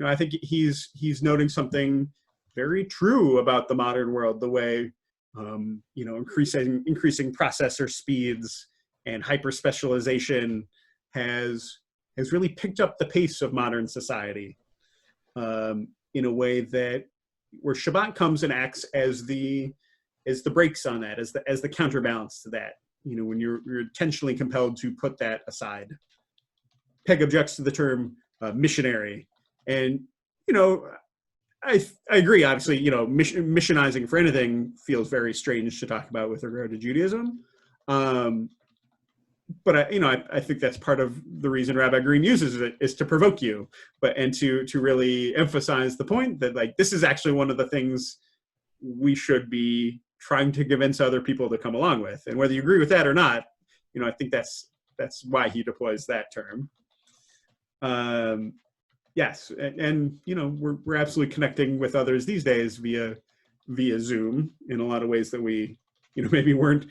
I think he's noting something very true about the modern world, the way increasing processor speeds and hyper specialization has really picked up the pace of modern society in a way that where Shabbat comes and acts as the brakes on that, as the counterbalance to that. When you're intentionally compelled to put that aside. Peg objects to the term missionary, and I agree. Obviously, missionizing for anything feels very strange to talk about with regard to Judaism. But I think that's part of the reason Rabbi Green uses it, is to provoke you, and to really emphasize the point that, like, this is actually one of the things we should be trying to convince other people to come along with. And whether you agree with that or not, I think that's why he deploys that term. Yes, and we're absolutely connecting with others these days via Zoom in a lot of ways that we maybe weren't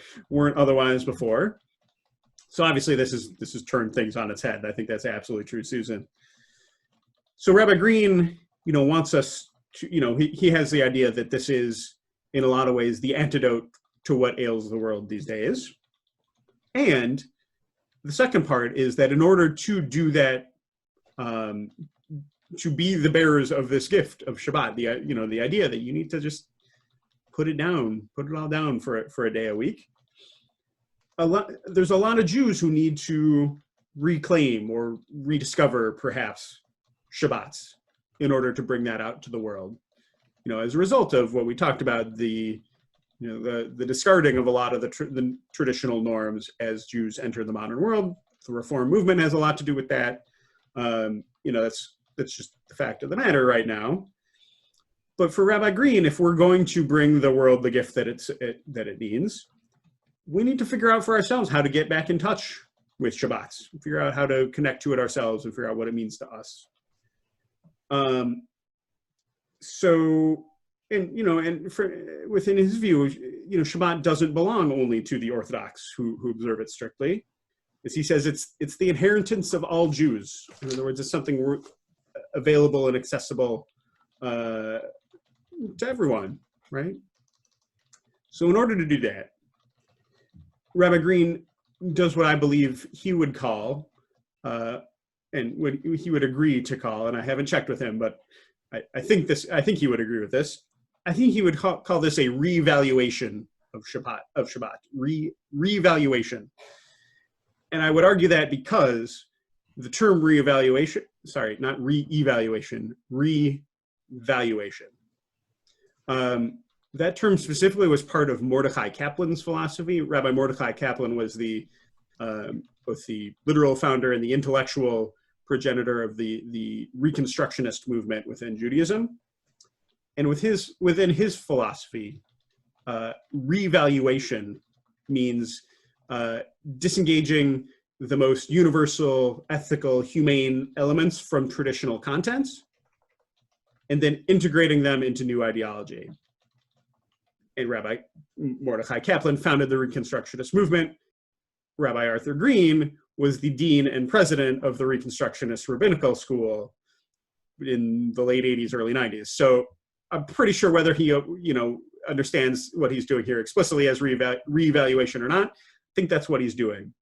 otherwise before. So obviously this has turned things on its head. I think that's absolutely true, Susan. So Rabbi Green, wants us to, he has the idea that this is in a lot of ways the antidote to what ails the world these days. And the second part is that in order to do that, to be the bearers of this gift of Shabbat, the idea that you need to just put it all down for a day a week. There's a lot of Jews who need to reclaim or rediscover perhaps Shabbats in order to bring that out to the world. As a result of what we talked about, the discarding of a lot of the traditional norms as Jews enter the modern world. The Reform movement has a lot to do with that. That's just the fact of the matter right now. But for Rabbi Green, if we're going to bring the world the gift that it needs, we need to figure out for ourselves how to get back in touch with Shabbats, figure out how to connect to it ourselves, and figure out what it means to us. Within his view, Shabbat doesn't belong only to the Orthodox who observe it strictly. As he says, it's the inheritance of all Jews. In other words, it's something available and accessible to everyone, right? So in order to do that, Rabbi Green does what I believe he would call, and what he would agree to call, and I haven't checked with him, but I think he would agree with this. I think he would call this a revaluation of Shabbat, revaluation. And I would argue that because the term reevaluation, sorry, not re-evaluation, revaluation. That term specifically was part of Mordechai Kaplan's philosophy. Rabbi Mordechai Kaplan was both the literal founder and the intellectual progenitor of the Reconstructionist movement within Judaism. And within his philosophy, revaluation means disengaging the most universal, ethical, humane elements from traditional contents, and then integrating them into new ideology. And Rabbi Mordechai Kaplan founded the Reconstructionist movement. Rabbi Arthur Green was the dean and president of the Reconstructionist Rabbinical School in the late 80s, early 90s. So I'm pretty sure whether he, understands what he's doing here explicitly as reevaluation or not, I think that's what he's doing.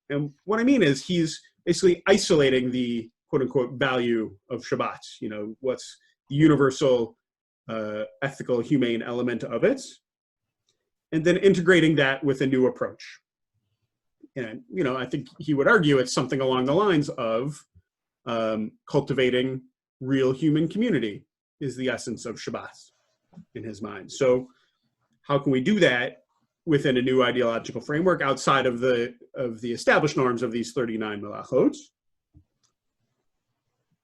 And what I mean is he's basically isolating the quote unquote value of Shabbat, what's the universal, ethical, humane element of it, and then integrating that with a new approach. And, you know, I think he would argue it's something along the lines of cultivating real human community is the essence of Shabbat in his mind. So how can we do that within a new ideological framework outside of the established norms of these 39 melachot?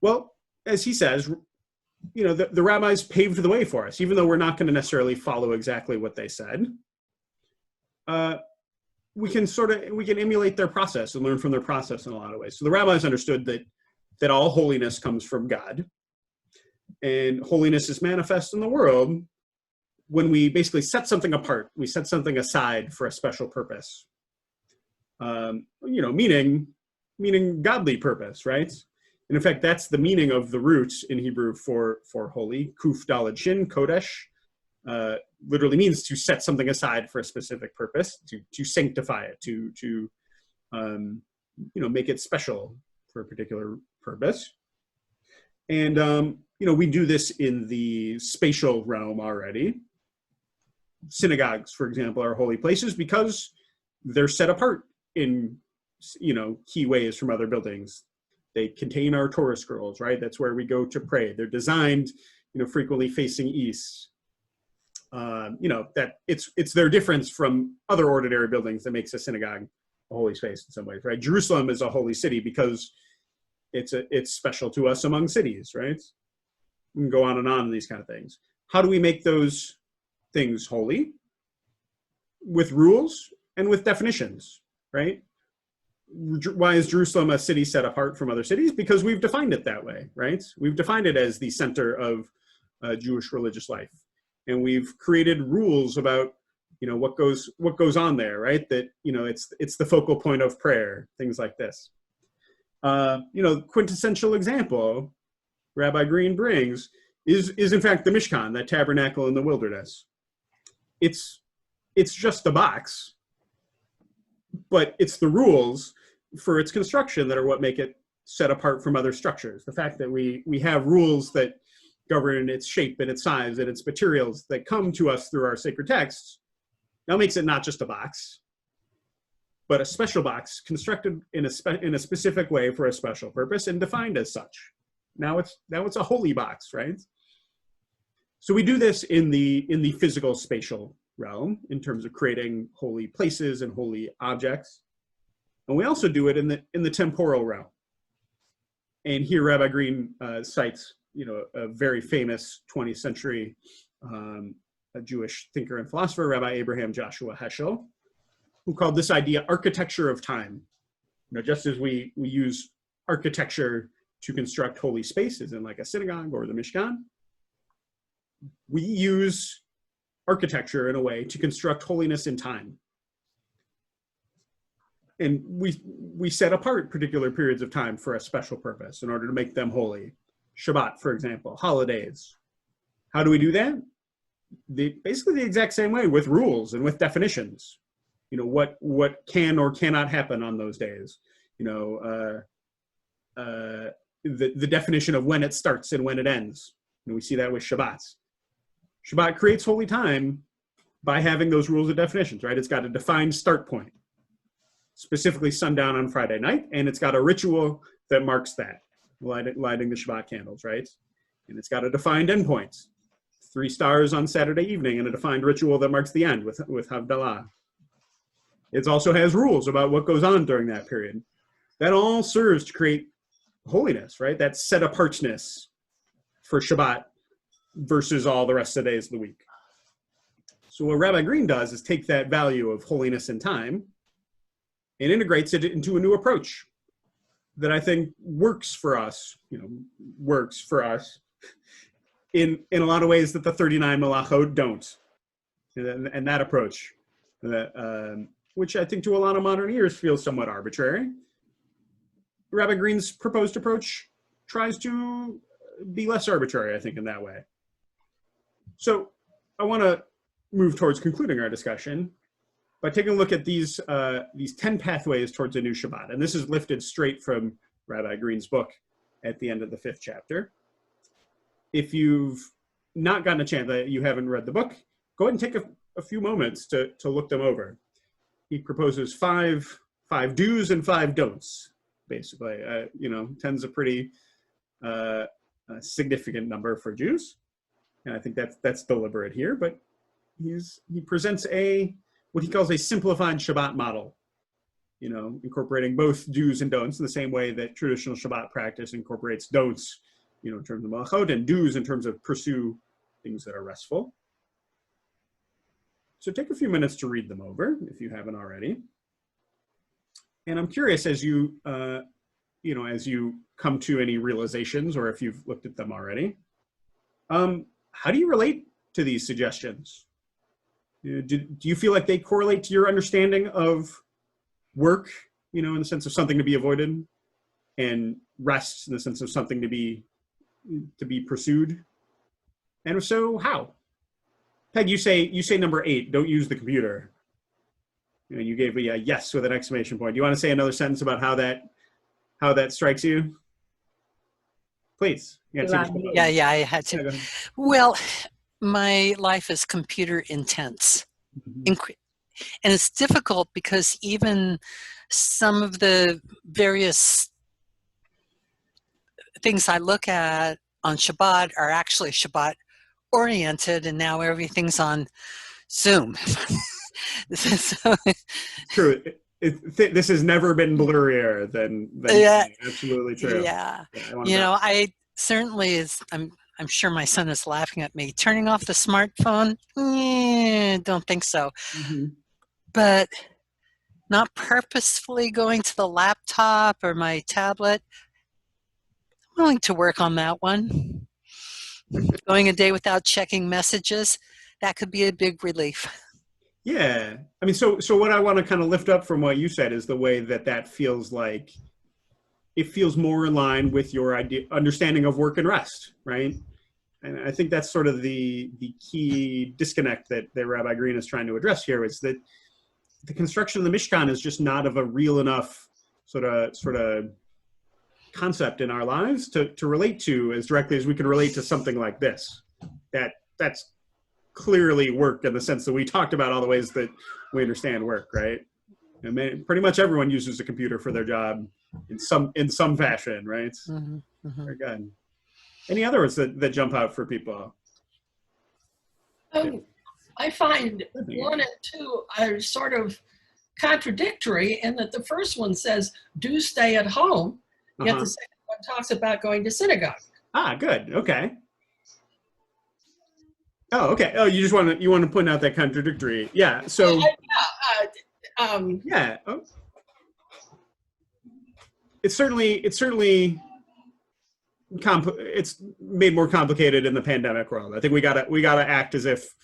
Well, as he says, you know, the rabbis paved the way for us, even though we're not going to necessarily follow exactly what they said. We can emulate their process and learn from their process in a lot of ways. So the rabbis understood that all holiness comes from God, and holiness is manifest in the world when we basically set something apart. We set something aside for a special purpose. You know, meaning godly purpose, right? And in fact, that's the meaning of the roots in Hebrew for holy. Kuf daled shin, kodesh, literally means to set something aside for a specific purpose, to sanctify it, to you know, make it special for a particular purpose. And you know, we do this in the spatial realm already. Synagogues, for example, are holy places because they're set apart in, you know, key ways from other buildings. They contain our Torah scrolls, right? That's where we go to pray. They're designed, you know, frequently facing east. You know, that it's their difference from other ordinary buildings that makes a synagogue a holy space in some ways, right? Jerusalem is a holy city because it's special to us among cities, right? We can go on and these kind of things. How do we make those things holy? With rules and with definitions, right? Why is Jerusalem a city set apart from other cities? Because we've defined it that way, right? We've defined it as the center of Jewish religious life. And we've created rules about, you know, what goes on there, right? That, you know, it's the focal point of prayer, things like this. You know, quintessential example Rabbi Green brings is in fact the Mishkan, that tabernacle in the wilderness. It's just a box, but it's the rules for its construction that are what make it set apart from other structures. The fact that we have rules that govern its shape and its size and its materials that come to us through our sacred texts now makes it not just a box, but a special box constructed in a specific way for a special purpose and defined as such. Now it's a holy box, right? So we do this in the physical spatial realm in terms of creating holy places and holy objects. And we also do it in the temporal realm. And here Rabbi Green cites, you know, a very famous 20th century a Jewish thinker and philosopher, Rabbi Abraham Joshua Heschel, who called this idea architecture of time. You know, just as we use architecture to construct holy spaces in like a synagogue or the Mishkan, we use architecture in a way to construct holiness in time. And we set apart particular periods of time for a special purpose in order to make them holy. Shabbat, for example, holidays. How do we do that? Basically the exact same way, with rules and with definitions. You know, what can or cannot happen on those days. You know, the definition of when it starts and when it ends. And we see that with Shabbat. Shabbat creates holy time by having those rules and definitions, right? It's got a defined start point, specifically sundown on Friday night, and it's got a ritual that marks that, lighting the Shabbat candles, right? And it's got a defined endpoint, 3 stars on Saturday evening, and a defined ritual that marks the end with Havdalah. It also has rules about what goes on during that period. That all serves to create holiness, right? That set apartness for Shabbat versus all the rest of the days of the week. So what Rabbi Green does is take that value of holiness in time and integrates it into a new approach that I think works for us, in a lot of ways that the 39 Melachot don't. And that approach, which I think to a lot of modern ears feels somewhat arbitrary. Rabbi Green's proposed approach tries to be less arbitrary, I think, in that way. So I want to move towards concluding our discussion by taking a look at these 10 pathways towards a new Shabbat. And this is lifted straight from Rabbi Green's book at the end of the 5th chapter. If you've not gotten a chance, that you haven't read the book, go ahead and take a few moments to look them over. He proposes five do's and 5 don'ts, basically. 10's a pretty significant number for Jews, and I think that's deliberate here. But he presents what he calls a simplified Shabbat model, incorporating both do's and don'ts in the same way that traditional Shabbat practice incorporates don'ts, in terms of malachot, and do's in terms of pursue things that are restful. So take a few minutes to read them over if you haven't already. And I'm curious, as you come to any realizations, or if you've looked at them already, how do you relate to these suggestions? Do you feel like they correlate to your understanding of work, in the sense of something to be avoided, and rest in the sense of something to be pursued? And if so, how? Peg, you say number 8, don't use the computer. You gave me a yes with an exclamation point. Do you want to say another sentence about how that strikes you? Please. Yeah, I had to. Yeah, well, my life is computer intense. mm-hmm. And it's difficult because even some of the various things I look at on Shabbat are actually Shabbat oriented, and now everything's on Zoom. So, True. This has never been blurrier than yeah, absolutely true. Yeah. Yeah, I certainly is. I'm sure my son is laughing at me. Turning off the smartphone? Don't think so. mm-hmm. But not purposefully going to the laptop or my tablet. I'm willing to work on that one. Going a day without checking messages, that could be a big relief. Yeah. I mean, so what I want to kind of lift up from what you said is the way that feels like it feels more in line with your understanding of work and rest, right? And I think that's sort of the key disconnect that Rabbi Green is trying to address here, is that the construction of the Mishkan is just not of a real enough sort of concept in our lives to relate to as directly as we can relate to something like this. That's clearly work in the sense that we talked about all the ways that we understand work, right? And pretty much everyone uses a computer for their job in some fashion, right? Mm-hmm, mm-hmm. Very good. Any others that jump out for people? I find 1 and 2 are sort of contradictory in that the first one says, do stay at home, yet the second one talks about going to synagogue. Ah, good. Okay. Oh, okay. Oh, you want to point out that contradictory. Yeah. So. Yeah. Oh. It's certainly it's made more complicated in the pandemic world. I think we gotta act as if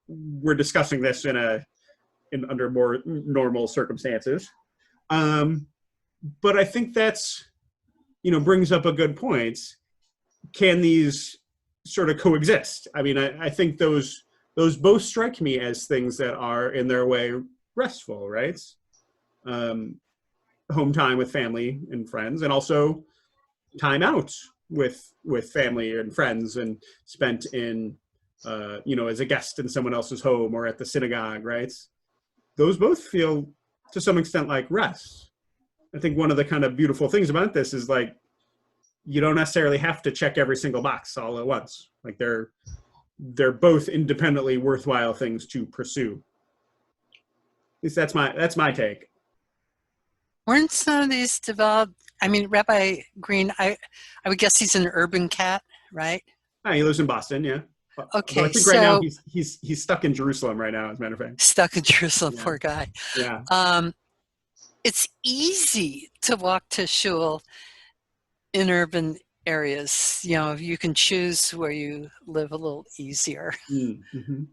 we're discussing this under more normal circumstances. But I think that's, brings up a good point. Can these sort of coexist? I mean, I think those both strike me as things that are in their way restful, right? Home time with family and friends, and also time out with family and friends, and spent in as a guest in someone else's home or at the synagogue, right? Those both feel to some extent like rest. I think one of the kind of beautiful things about this is, like, you don't necessarily have to check every single box all at once. Like, they're both independently worthwhile things to pursue. At least that's my take. Weren't some of these developed? I mean, Rabbi Green, I would guess he's an urban cat, right? He lives in Boston, yeah. Okay, I think right now he's stuck in Jerusalem right now, as a matter of fact. Stuck in Jerusalem, Yeah. Poor guy. Yeah. It's easy to walk to shul in urban areas. You can choose where you live a little easier. Mm-hmm.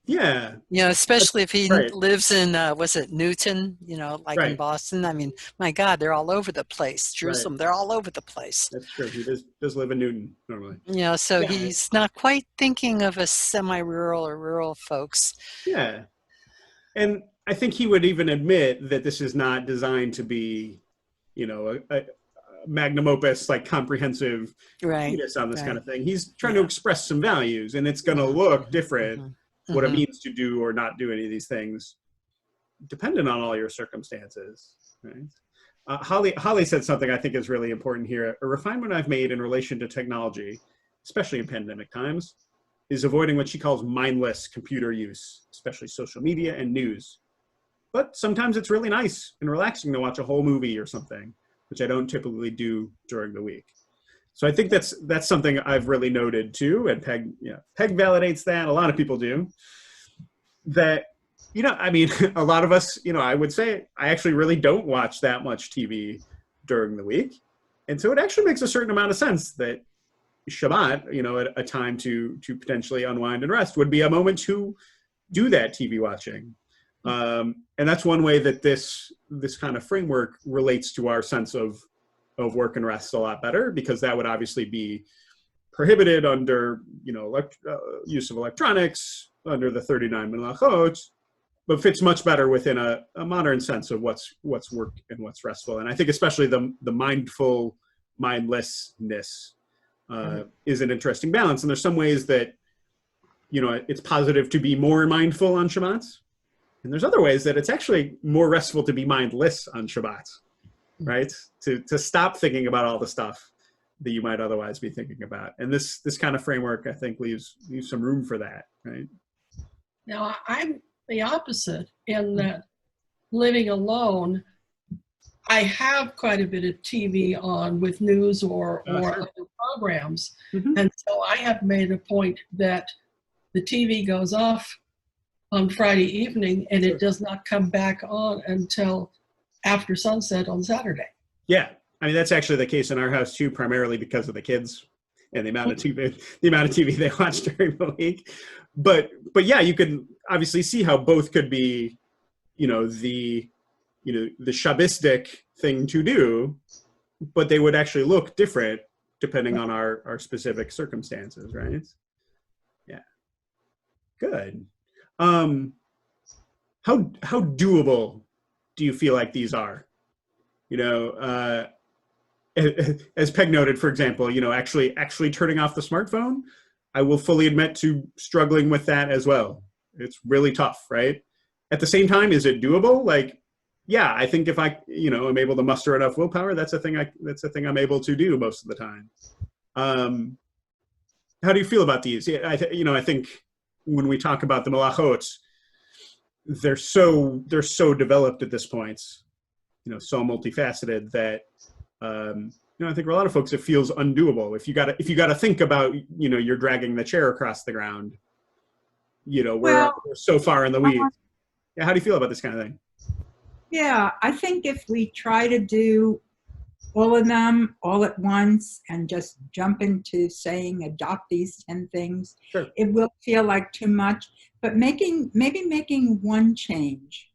Yeah. Especially if he right. lives in, was it Newton, like Right. in Boston. I mean, my God, they're all over the place. Jerusalem, Right. They're all over the place. That's true. He does live in Newton normally. So Yeah. he's not quite thinking of us semi-rural or rural folks. Yeah. And I think he would even admit that this is not designed to be, a magnum opus, like comprehensive Right. treatise on this Right. kind of thing. He's trying to express some values, and it's going to look different what it Mhm. means to do or not do any of these things, dependent on all your circumstances, right? Holly said something I think is really important here. A refinement I've made in relation to technology, especially in pandemic times, is avoiding what she calls mindless computer use, especially social media and news. But sometimes it's really nice and relaxing to watch a whole movie or something, which I don't typically do during the week. So I think that's something I've really noted too, and Peg validates that. A lot of people do. That, I mean, a lot of us, I would say I actually really don't watch that much TV during the week. And so it actually makes a certain amount of sense that Shabbat, a time to potentially unwind and rest, would be a moment to do that TV watching. And that's one way that this kind of framework relates to our sense of work and rest a lot better, because that would obviously be prohibited under, use of electronics, under the 39 melachot, but fits much better within a modern sense of what's work and what's restful. And I think especially the mindful mindlessness is an interesting balance. And there's some ways that, it's positive to be more mindful on Shabbat. And there's other ways that it's actually more restful to be mindless on Shabbat, right? To stop thinking about all the stuff that you might otherwise be thinking about. And this kind of framework, I think, leaves some room for that, right? Now, I'm the opposite in that living alone, I have quite a bit of TV on with news or Sure. other programs. Mm-hmm. And so I have made a point that the TV goes off on Friday evening and it does not come back on until after sunset on Saturday. Yeah. I mean, that's actually the case in our house too, primarily because of the kids and the amount of TV they watch during the week. But yeah, you can obviously see how both could be, the Shabbistic thing to do, but they would actually look different depending on our specific circumstances, right? Yeah. Good. How doable do you feel like these are? As Peg noted, for example, actually turning off the smartphone, I will fully admit to struggling with that as well. It's really tough, right? At the same time, is it doable? Like, yeah, I think if I, am able to muster enough willpower, that's a thing I'm able to do most of the time. How do you feel about these? I think when we talk about the melachot, they're so developed at this point, so multifaceted that, I think for a lot of folks it feels undoable. If you got to think about, you're dragging the chair across the ground, we're so far in the weeds. Yeah, how do you feel about this kind of thing? Yeah, I think if we try to do all of them all at once and just jump into saying adopt these 10 things, sure, it will feel like too much. But maybe making one change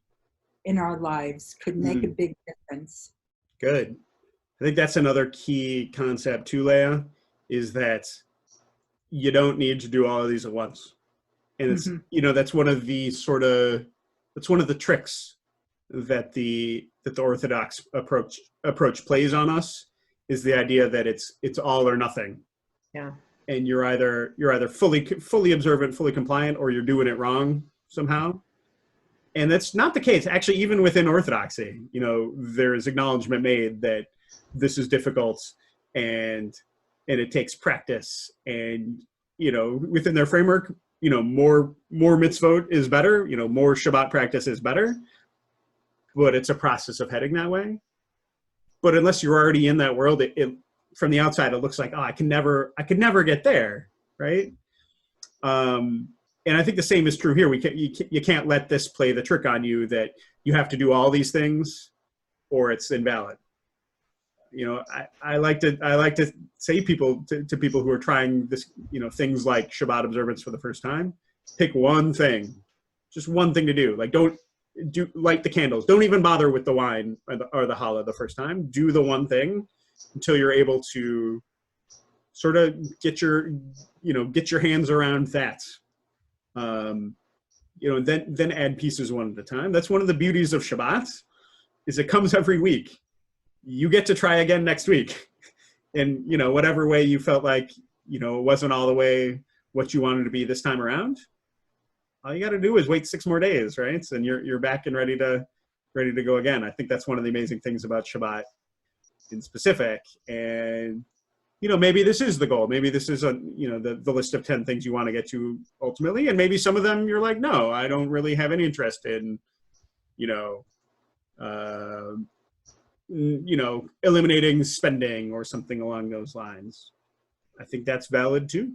in our lives could make a big difference. Good. I think that's another key concept too, Leah, is that you don't need to do all of these at once. And it's, that's one of the tricks that the Orthodox approach plays on us, is the idea that it's all or nothing. Yeah. And you're either fully observant, fully compliant, or you're doing it wrong somehow. And that's not the case. Actually, even within Orthodoxy, there is acknowledgement made that this is difficult and it takes practice. And, within their framework, more mitzvot is better, more Shabbat practice is better. But it's a process of heading that way. But unless you're already in that world, it from the outside, it looks like, I could never get there, right? And I think the same is true here. You can't let this play the trick on you that you have to do all these things or it's invalid. I like to say to people who are trying this, things like Shabbat observance for the first time, pick one thing, just one thing to do. Like, don't light the candles. Don't even bother with the wine or the challah the first time. Do the one thing until you're able to sort of get your hands around that. Then add pieces one at a time. That's one of the beauties of Shabbat, is it comes every week. You get to try again next week. And, whatever way you felt like, it wasn't all the way what you wanted to be this time around, all you got to do is wait 6 more days, right? And you're back and ready to go again. I think that's one of the amazing things about Shabbat in specific. And maybe this is the goal. Maybe this is the list of 10 things you want to get to ultimately. And maybe some of them you're like, no, I don't really have any interest in, eliminating spending or something along those lines. I think that's valid too.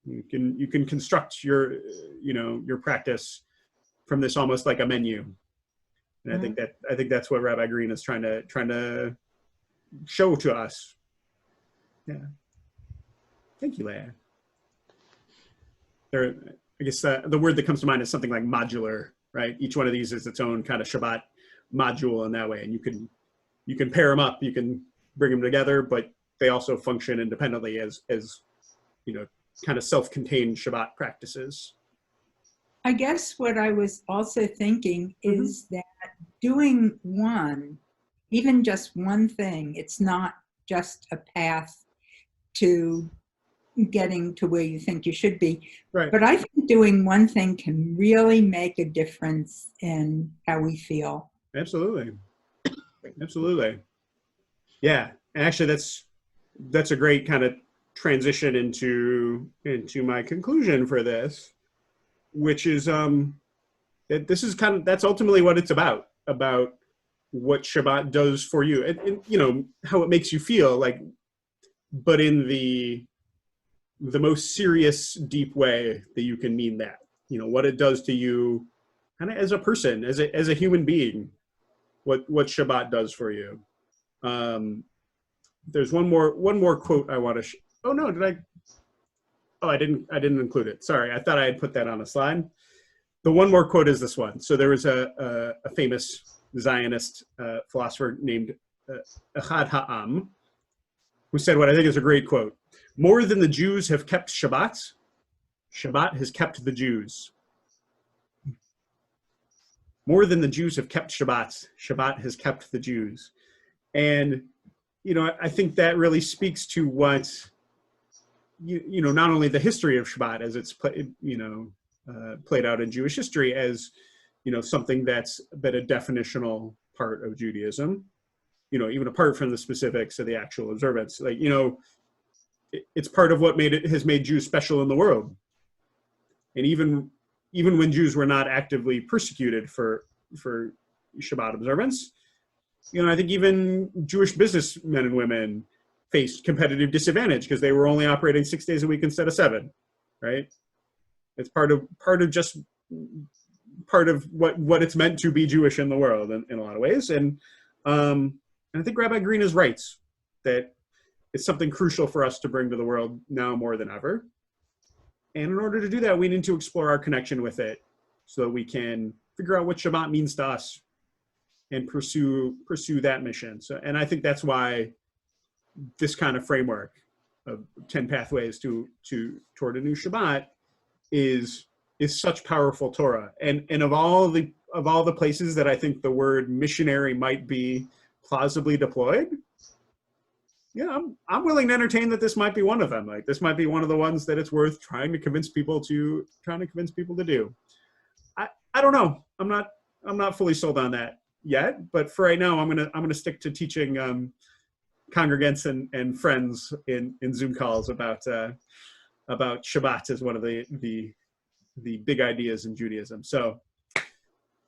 You can construct your practice from this almost like a menu. And I think that's what Rabbi Green is trying to show to us. Yeah. Thank you, Leah. I guess the word that comes to mind is something like modular, right? Each one of these is its own kind of Shabbat module in that way, and you can pair them up, you can bring them together, but they also function independently as kind of self-contained Shabbat practices. I guess what I was also thinking is that doing even just one thing, it's not just a path to getting to where you think you should be. Right. But I think doing one thing can really make a difference in how we feel. Absolutely. Absolutely. Yeah. And actually that's a great kind of transition into my conclusion for this, which is that that's ultimately what it's about what Shabbat does for you and how it makes you feel like, but in the most serious, deep way that you can mean that, what it does to you kind of as a person, as a human being, what Shabbat does for you. There's one more quote I want to oh no, I didn't include it. Sorry. I thought I had put that on a slide. The one more quote is this one. So there was a famous Zionist philosopher named Echad Ha'am, who said what I think is a great quote. More than the Jews have kept Shabbat, Shabbat has kept the Jews. More than the Jews have kept Shabbat, Shabbat has kept the Jews. And, I think that really speaks to what, not only the history of Shabbat as it's played out in Jewish history as, something that's been a definitional part of Judaism, even apart from the specifics of the actual observance, it's part of what has made Jews special in the world. And even when Jews were not actively persecuted for Shabbat observance, I think even Jewish businessmen and women faced competitive disadvantage because they were only operating 6 days a week instead of 7, right? It's part of what it's meant to be Jewish in the world in a lot of ways. And I think Rabbi Green is right that it's something crucial for us to bring to the world now more than ever. And in order to do that, we need to explore our connection with it so that we can figure out what Shabbat means to us and pursue that mission. So, and I think that's why this kind of framework of 10 pathways toward a new Shabbat is such powerful Torah. And of all the places that I think the word missionary might be plausibly deployed, I'm willing to entertain that this might be one of them. Like this might be one of the ones that it's worth trying to convince people to do. I don't know. I'm not fully sold on that yet, but for right now, I'm gonna stick to teaching congregants and friends in Zoom calls about Shabbat as one of the big ideas in Judaism. So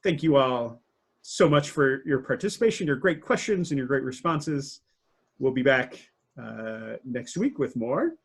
thank you all so much for your participation, your great questions and your great responses. We'll be back next week with more.